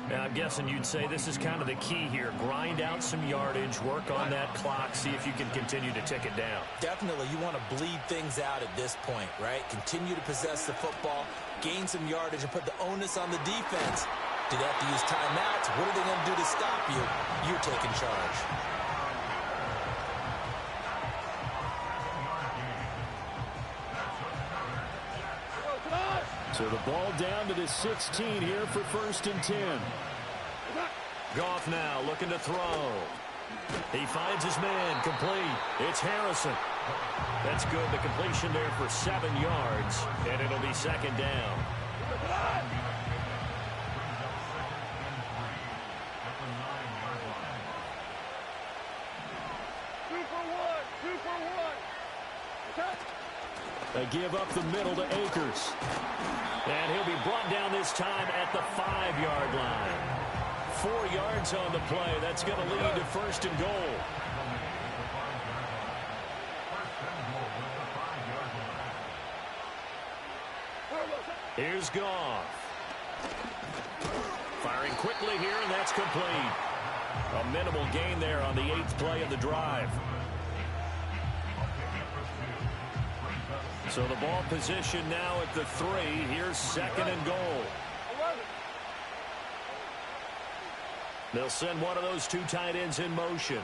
Now, I'm guessing you'd say this is kind of the key here. Grind out some yardage, work on that clock, see if you can continue to tick it down. Definitely, you want to bleed things out at this point, right? Continue to possess the football, gain some yardage, and put the onus on the defense. Do they have to use timeouts? What are they going to do to stop you? You're taking charge. So the ball down to the 16 here for 1st and 10. Goff now looking to throw. He finds his man complete. It's Harrison. That's good. The completion there for 7 yards, and it'll be 2nd down. They give up the middle to Akers. And he'll be brought down this time at the 5-yard line. 4 yards on the play. That's going to lead to 1st and goal. Here's Goff. Firing quickly here, and that's complete. A minimal gain there on the 8th play of the drive. So the ball position now at the 3. Here's 2nd and goal. They'll send one of those 2 tight ends in motion.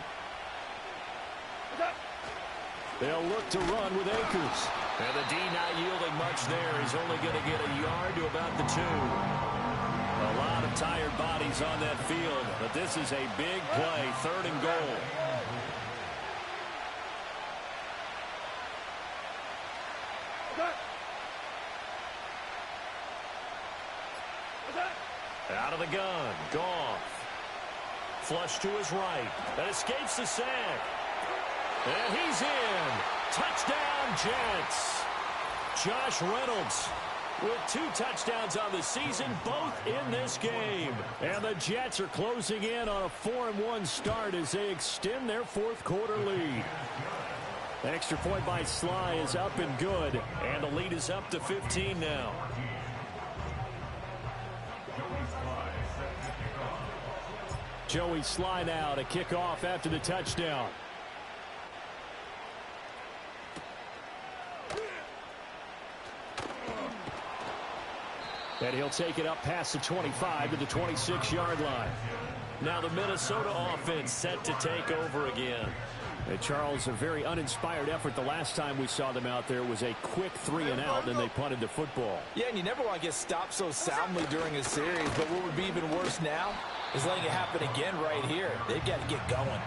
They'll look to run with Akers. And the D not yielding much there. He's only going to get a yard to about the 2. tired bodies on that field, but this is a big play, 3rd and goal. Out of the gun, Goff. Flush to his right. That escapes the sack. And he's in. Touchdown, Jets. Josh Reynolds with 2 touchdowns on the season, both in this game. And the Jets are closing in on a 4-1 start as they extend their 4th quarter lead. The extra point by Sly is up and good, and the lead is up to 15 now. Joey Sly now to kick off after the touchdown. And he'll take it up past the 25 to the 26-yard line. Now the Minnesota offense set to take over again. And Charles, a very uninspired effort. The last time we saw them out there was a quick 3-and-out, and they punted the football. Yeah, and you never want to get stopped so soundly during a series. But what would be even worse now is letting it happen again right here. They've got to get going.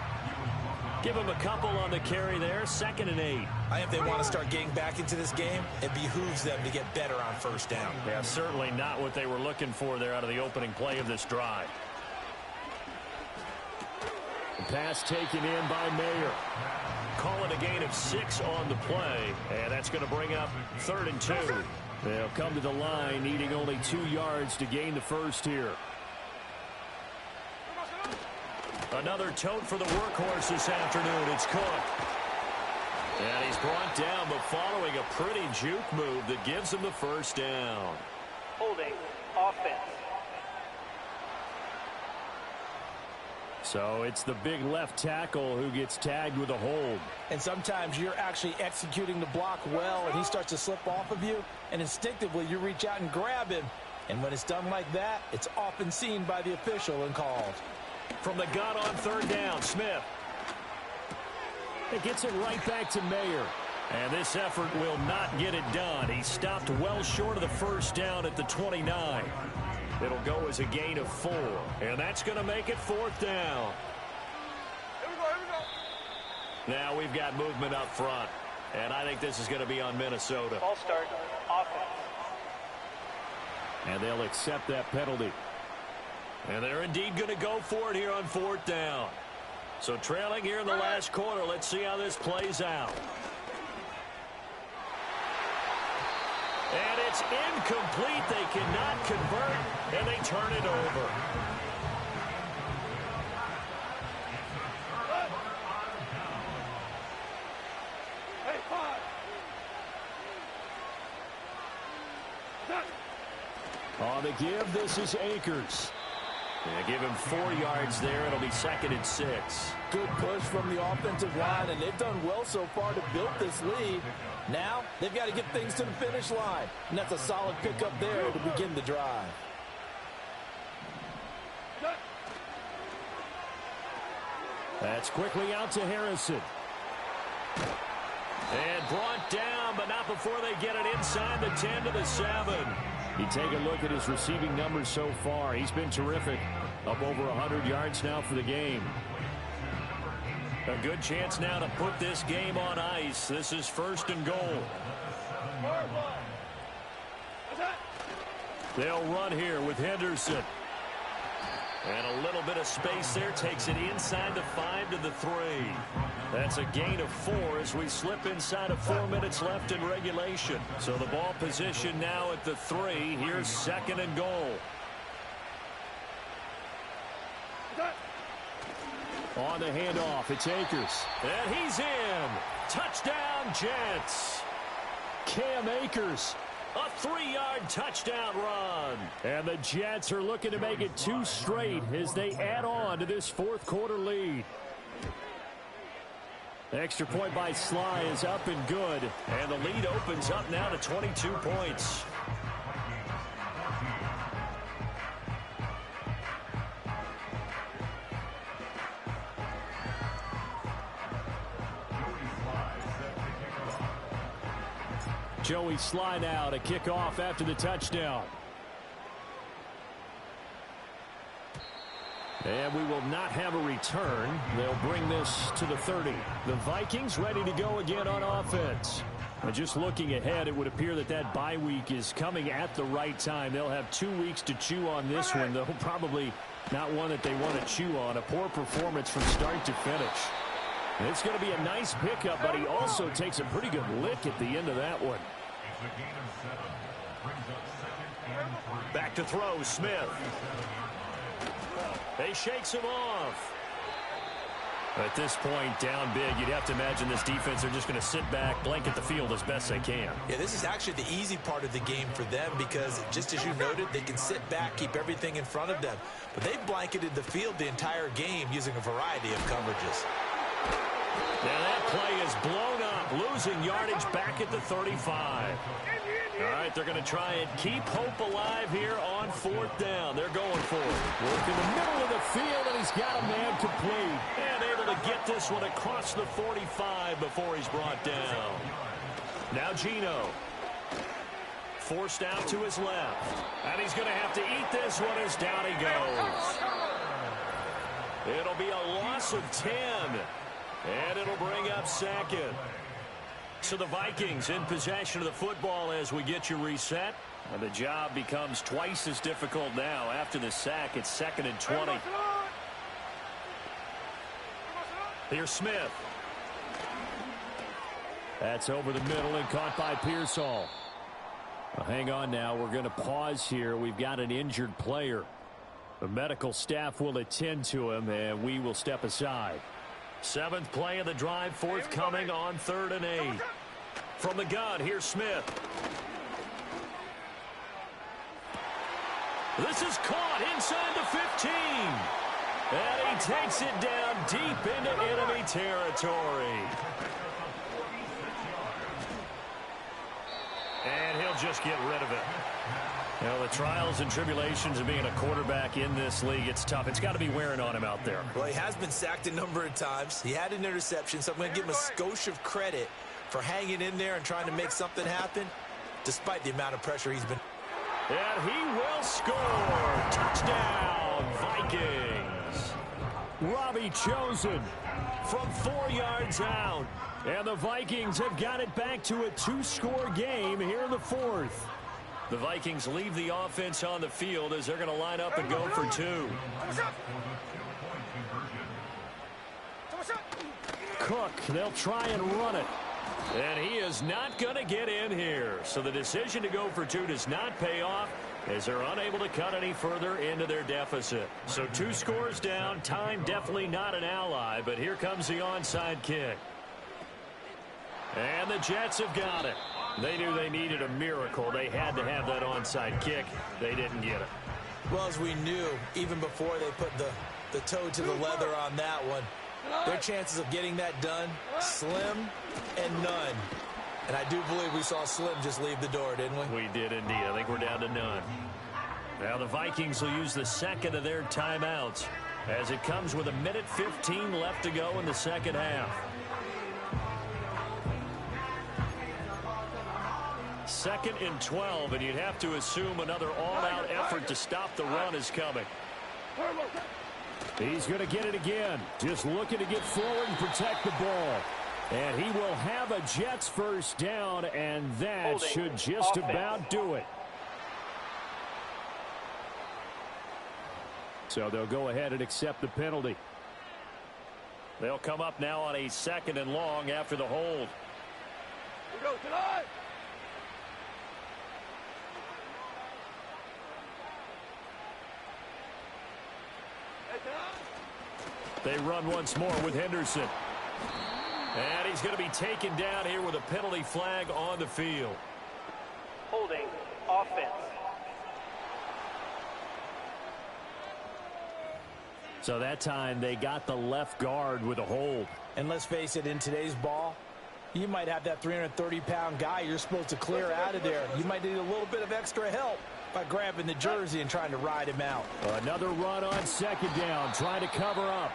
Give them a couple on the carry there, 2nd and 8. I think if they want to start getting back into this game, it behooves them to get better on 1st down. Yeah, certainly not what they were looking for there out of the opening play of this drive. The pass taken in by Mayer. Call it a gain of 6 on the play, and that's going to bring up 3rd and 2. They'll come to the line, needing only 2 yards to gain the first here. Another tote for the workhorse this afternoon. It's Cook. And he's brought down, but following a pretty juke move that gives him the 1st down. Holding offense. So it's the big left tackle who gets tagged with a hold. And sometimes you're actually executing the block well, and he starts to slip off of you, and instinctively you reach out and grab him. And when it's done like that, it's often seen by the official and called. From the gun on 3rd down, Smith. It gets it right back to Mayer. And this effort will not get it done. He stopped well short of the 1st down at the 29. It'll go as a gain of 4. And that's going to make it 4th down. Here we go. Now we've got movement up front. And I think this is going to be on Minnesota. Ball start, offense. And they'll accept that penalty. And they're indeed going to go for it here on 4th down. So trailing here in the last quarter. Let's see how this plays out. And it's incomplete. They cannot convert, and they turn it over. Hey, 5. On the give, this is Akers. Yeah, give him 4 yards there. It'll be 2nd and 6. Good push from the offensive line, and they've done well so far to build this lead. Now they've got to get things to the finish line, and that's a solid pickup there to begin the drive. That's quickly out to Harrison. And brought down, but not before they get it inside the 10 to the 7. You take a look at his receiving numbers so far. He's been terrific. Up over 100 yards now for the game. A good chance now to put this game on ice. This is 1st and goal. They'll run here with Henderson. And a little bit of space there. Takes it inside the 5 to the 3. That's a gain of 4 as we slip inside of 4 minutes left in regulation. So the ball position now at the 3. Here's 2nd and goal. On the handoff, it's Akers. And he's in. Touchdown, Jets. Cam Akers. A 3-yard touchdown run. And the Jets are looking to make it 2 straight as they add on to this 4th quarter lead. The extra point by Sly is up and good. And the lead opens up now to 22 points. Joey Sly now to kick off after the touchdown. And we will not have a return. They'll bring this to the 30. The Vikings ready to go again on offense. And just looking ahead, it would appear that that bye week is coming at the right time. They'll have 2 weeks to chew on this one, though probably not one that they want to chew on. A poor performance from start to finish. And it's going to be a nice pickup, but he also takes a pretty good lick at the end of that one. Back to throw, Smith. He shakes him off. At this point, down big, you'd have to imagine this defense are just going to sit back, blanket the field as best they can. Yeah, this is actually the easy part of the game for them because, just as you noted, they can sit back, keep everything in front of them. But they've blanketed the field the entire game using a variety of coverages. Now that play is blown up, losing yardage back at the 35. All right, they're going to try and keep hope alive here on 4th down. They're going for it. Work in the middle of the field, and he's got a man complete. And able to get this one across the 45 before he's brought down. Now Geno. Forced out to his left. And he's going to have to eat this one as down he goes. It'll be a loss of 10. And it'll bring up 2nd. So the Vikings in possession of the football as we get you reset. And the job becomes twice as difficult now. After the sack, it's 2nd and 20. Here's Smith. That's over the middle and caught by Pearsall. Well, hang on now. We're going to pause here. We've got an injured player. The medical staff will attend to him, and we will step aside. 7th play of the drive, forthcoming on 3rd and 8. From the gun, here's Smith. This is caught inside the 15. And he takes it down deep into enemy territory. And he'll just get rid of it. You know, the trials and tribulations of being a quarterback in this league, it's tough. It's got to be wearing on him out there. Well, he has been sacked a number of times. He had an interception, so I'm going to give him a skosh of credit for hanging in there and trying to make something happen, despite the amount of pressure he's been. And he will score. Touchdown, Vikings. Robbie Chosen from 4 yards out. And the Vikings have got it back to a 2-score game here in the 4th. The Vikings leave the offense on the field as they're going to line up and go for 2. Cook, they'll try and run it. And he is not going to get in here. So the decision to go for 2 does not pay off as they're unable to cut any further into their deficit. So 2 scores down. Time definitely not an ally, but here comes the onside kick. And the Jets have got it. They knew they needed a miracle. They had to have that onside kick. They didn't get it. Well, as we knew, even before they put the toe to the leather on that one, their chances of getting that done, slim and none. And I do believe we saw Slim just leave the door, didn't we? We did indeed. I think we're down to none. Now the Vikings will use the 2nd of their timeouts as it comes with 1:15 left to go in the 2nd half. 2nd and 12, and you'd have to assume another all-out effort to stop the run is coming. He's going to get it again. Just looking to get forward and protect the ball. And he will have a Jets first down, and that should just about do it. So they'll go ahead and accept the penalty. They'll come up now on a 2nd and long after the hold. We go tonight. They run once more with Henderson. And he's going to be taken down here with a penalty flag on the field. Holding offense. So that time they got the left guard with a hold. And let's face it, in today's ball, you might have that 330-pound guy you're supposed to clear out of there. You might need a little bit of extra help by grabbing the jersey and trying to ride him out. Another run on 2nd down, trying to cover up.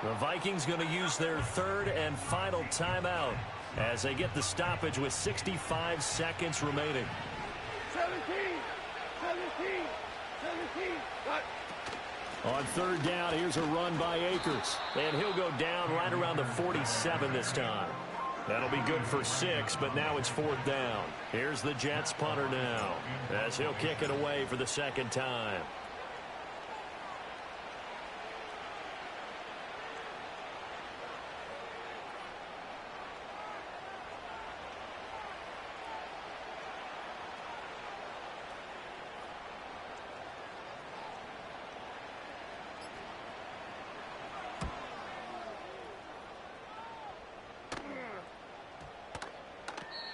The Vikings going to use their 3rd and final timeout as they get the stoppage with 65 seconds remaining. 17. On third down, here's a run by Akers. And he'll go down right around the 47 this time. That'll be good for 6, but now it's 4th down. Here's the Jets punter now, as he'll kick it away for the second time.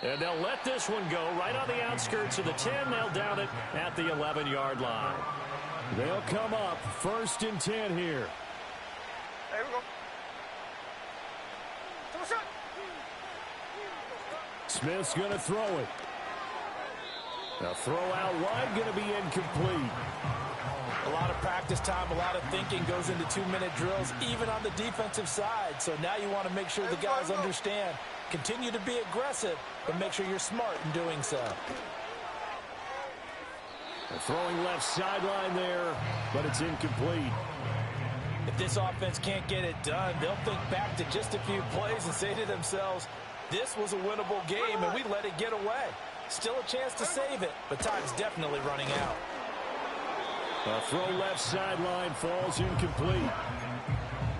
And they'll let this one go right on the outskirts of the 10. They'll down it at the 11-yard line. They'll come up 1st and 10 here. There we go. Smith's going to throw it. The throw out wide going to be incomplete. A lot of practice time, a lot of thinking goes into 2-minute drills, even on the defensive side. So now you want to make sure the guys understand. Continue to be aggressive, but make sure you're smart in doing so. They're throwing left sideline there, but it's incomplete. If this offense can't get it done, they'll think back to just a few plays and say to themselves, this was a winnable game, and we let it get away. Still a chance to save it, but time's definitely running out. A throw left sideline falls incomplete.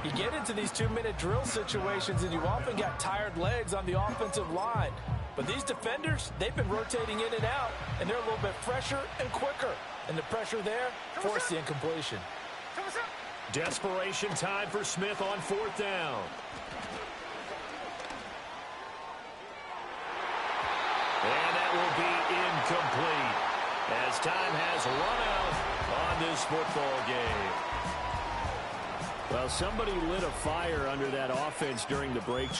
You get into these 2-minute drill situations, and you often got tired legs on the offensive line. But these defenders, they've been rotating in and out, and they're a little bit fresher and quicker. And the pressure there forced the incompletion. Desperation time for Smith on 4th down. And that will be incomplete, as time has run out on this football game. Well, somebody lit a fire under that offense during the break.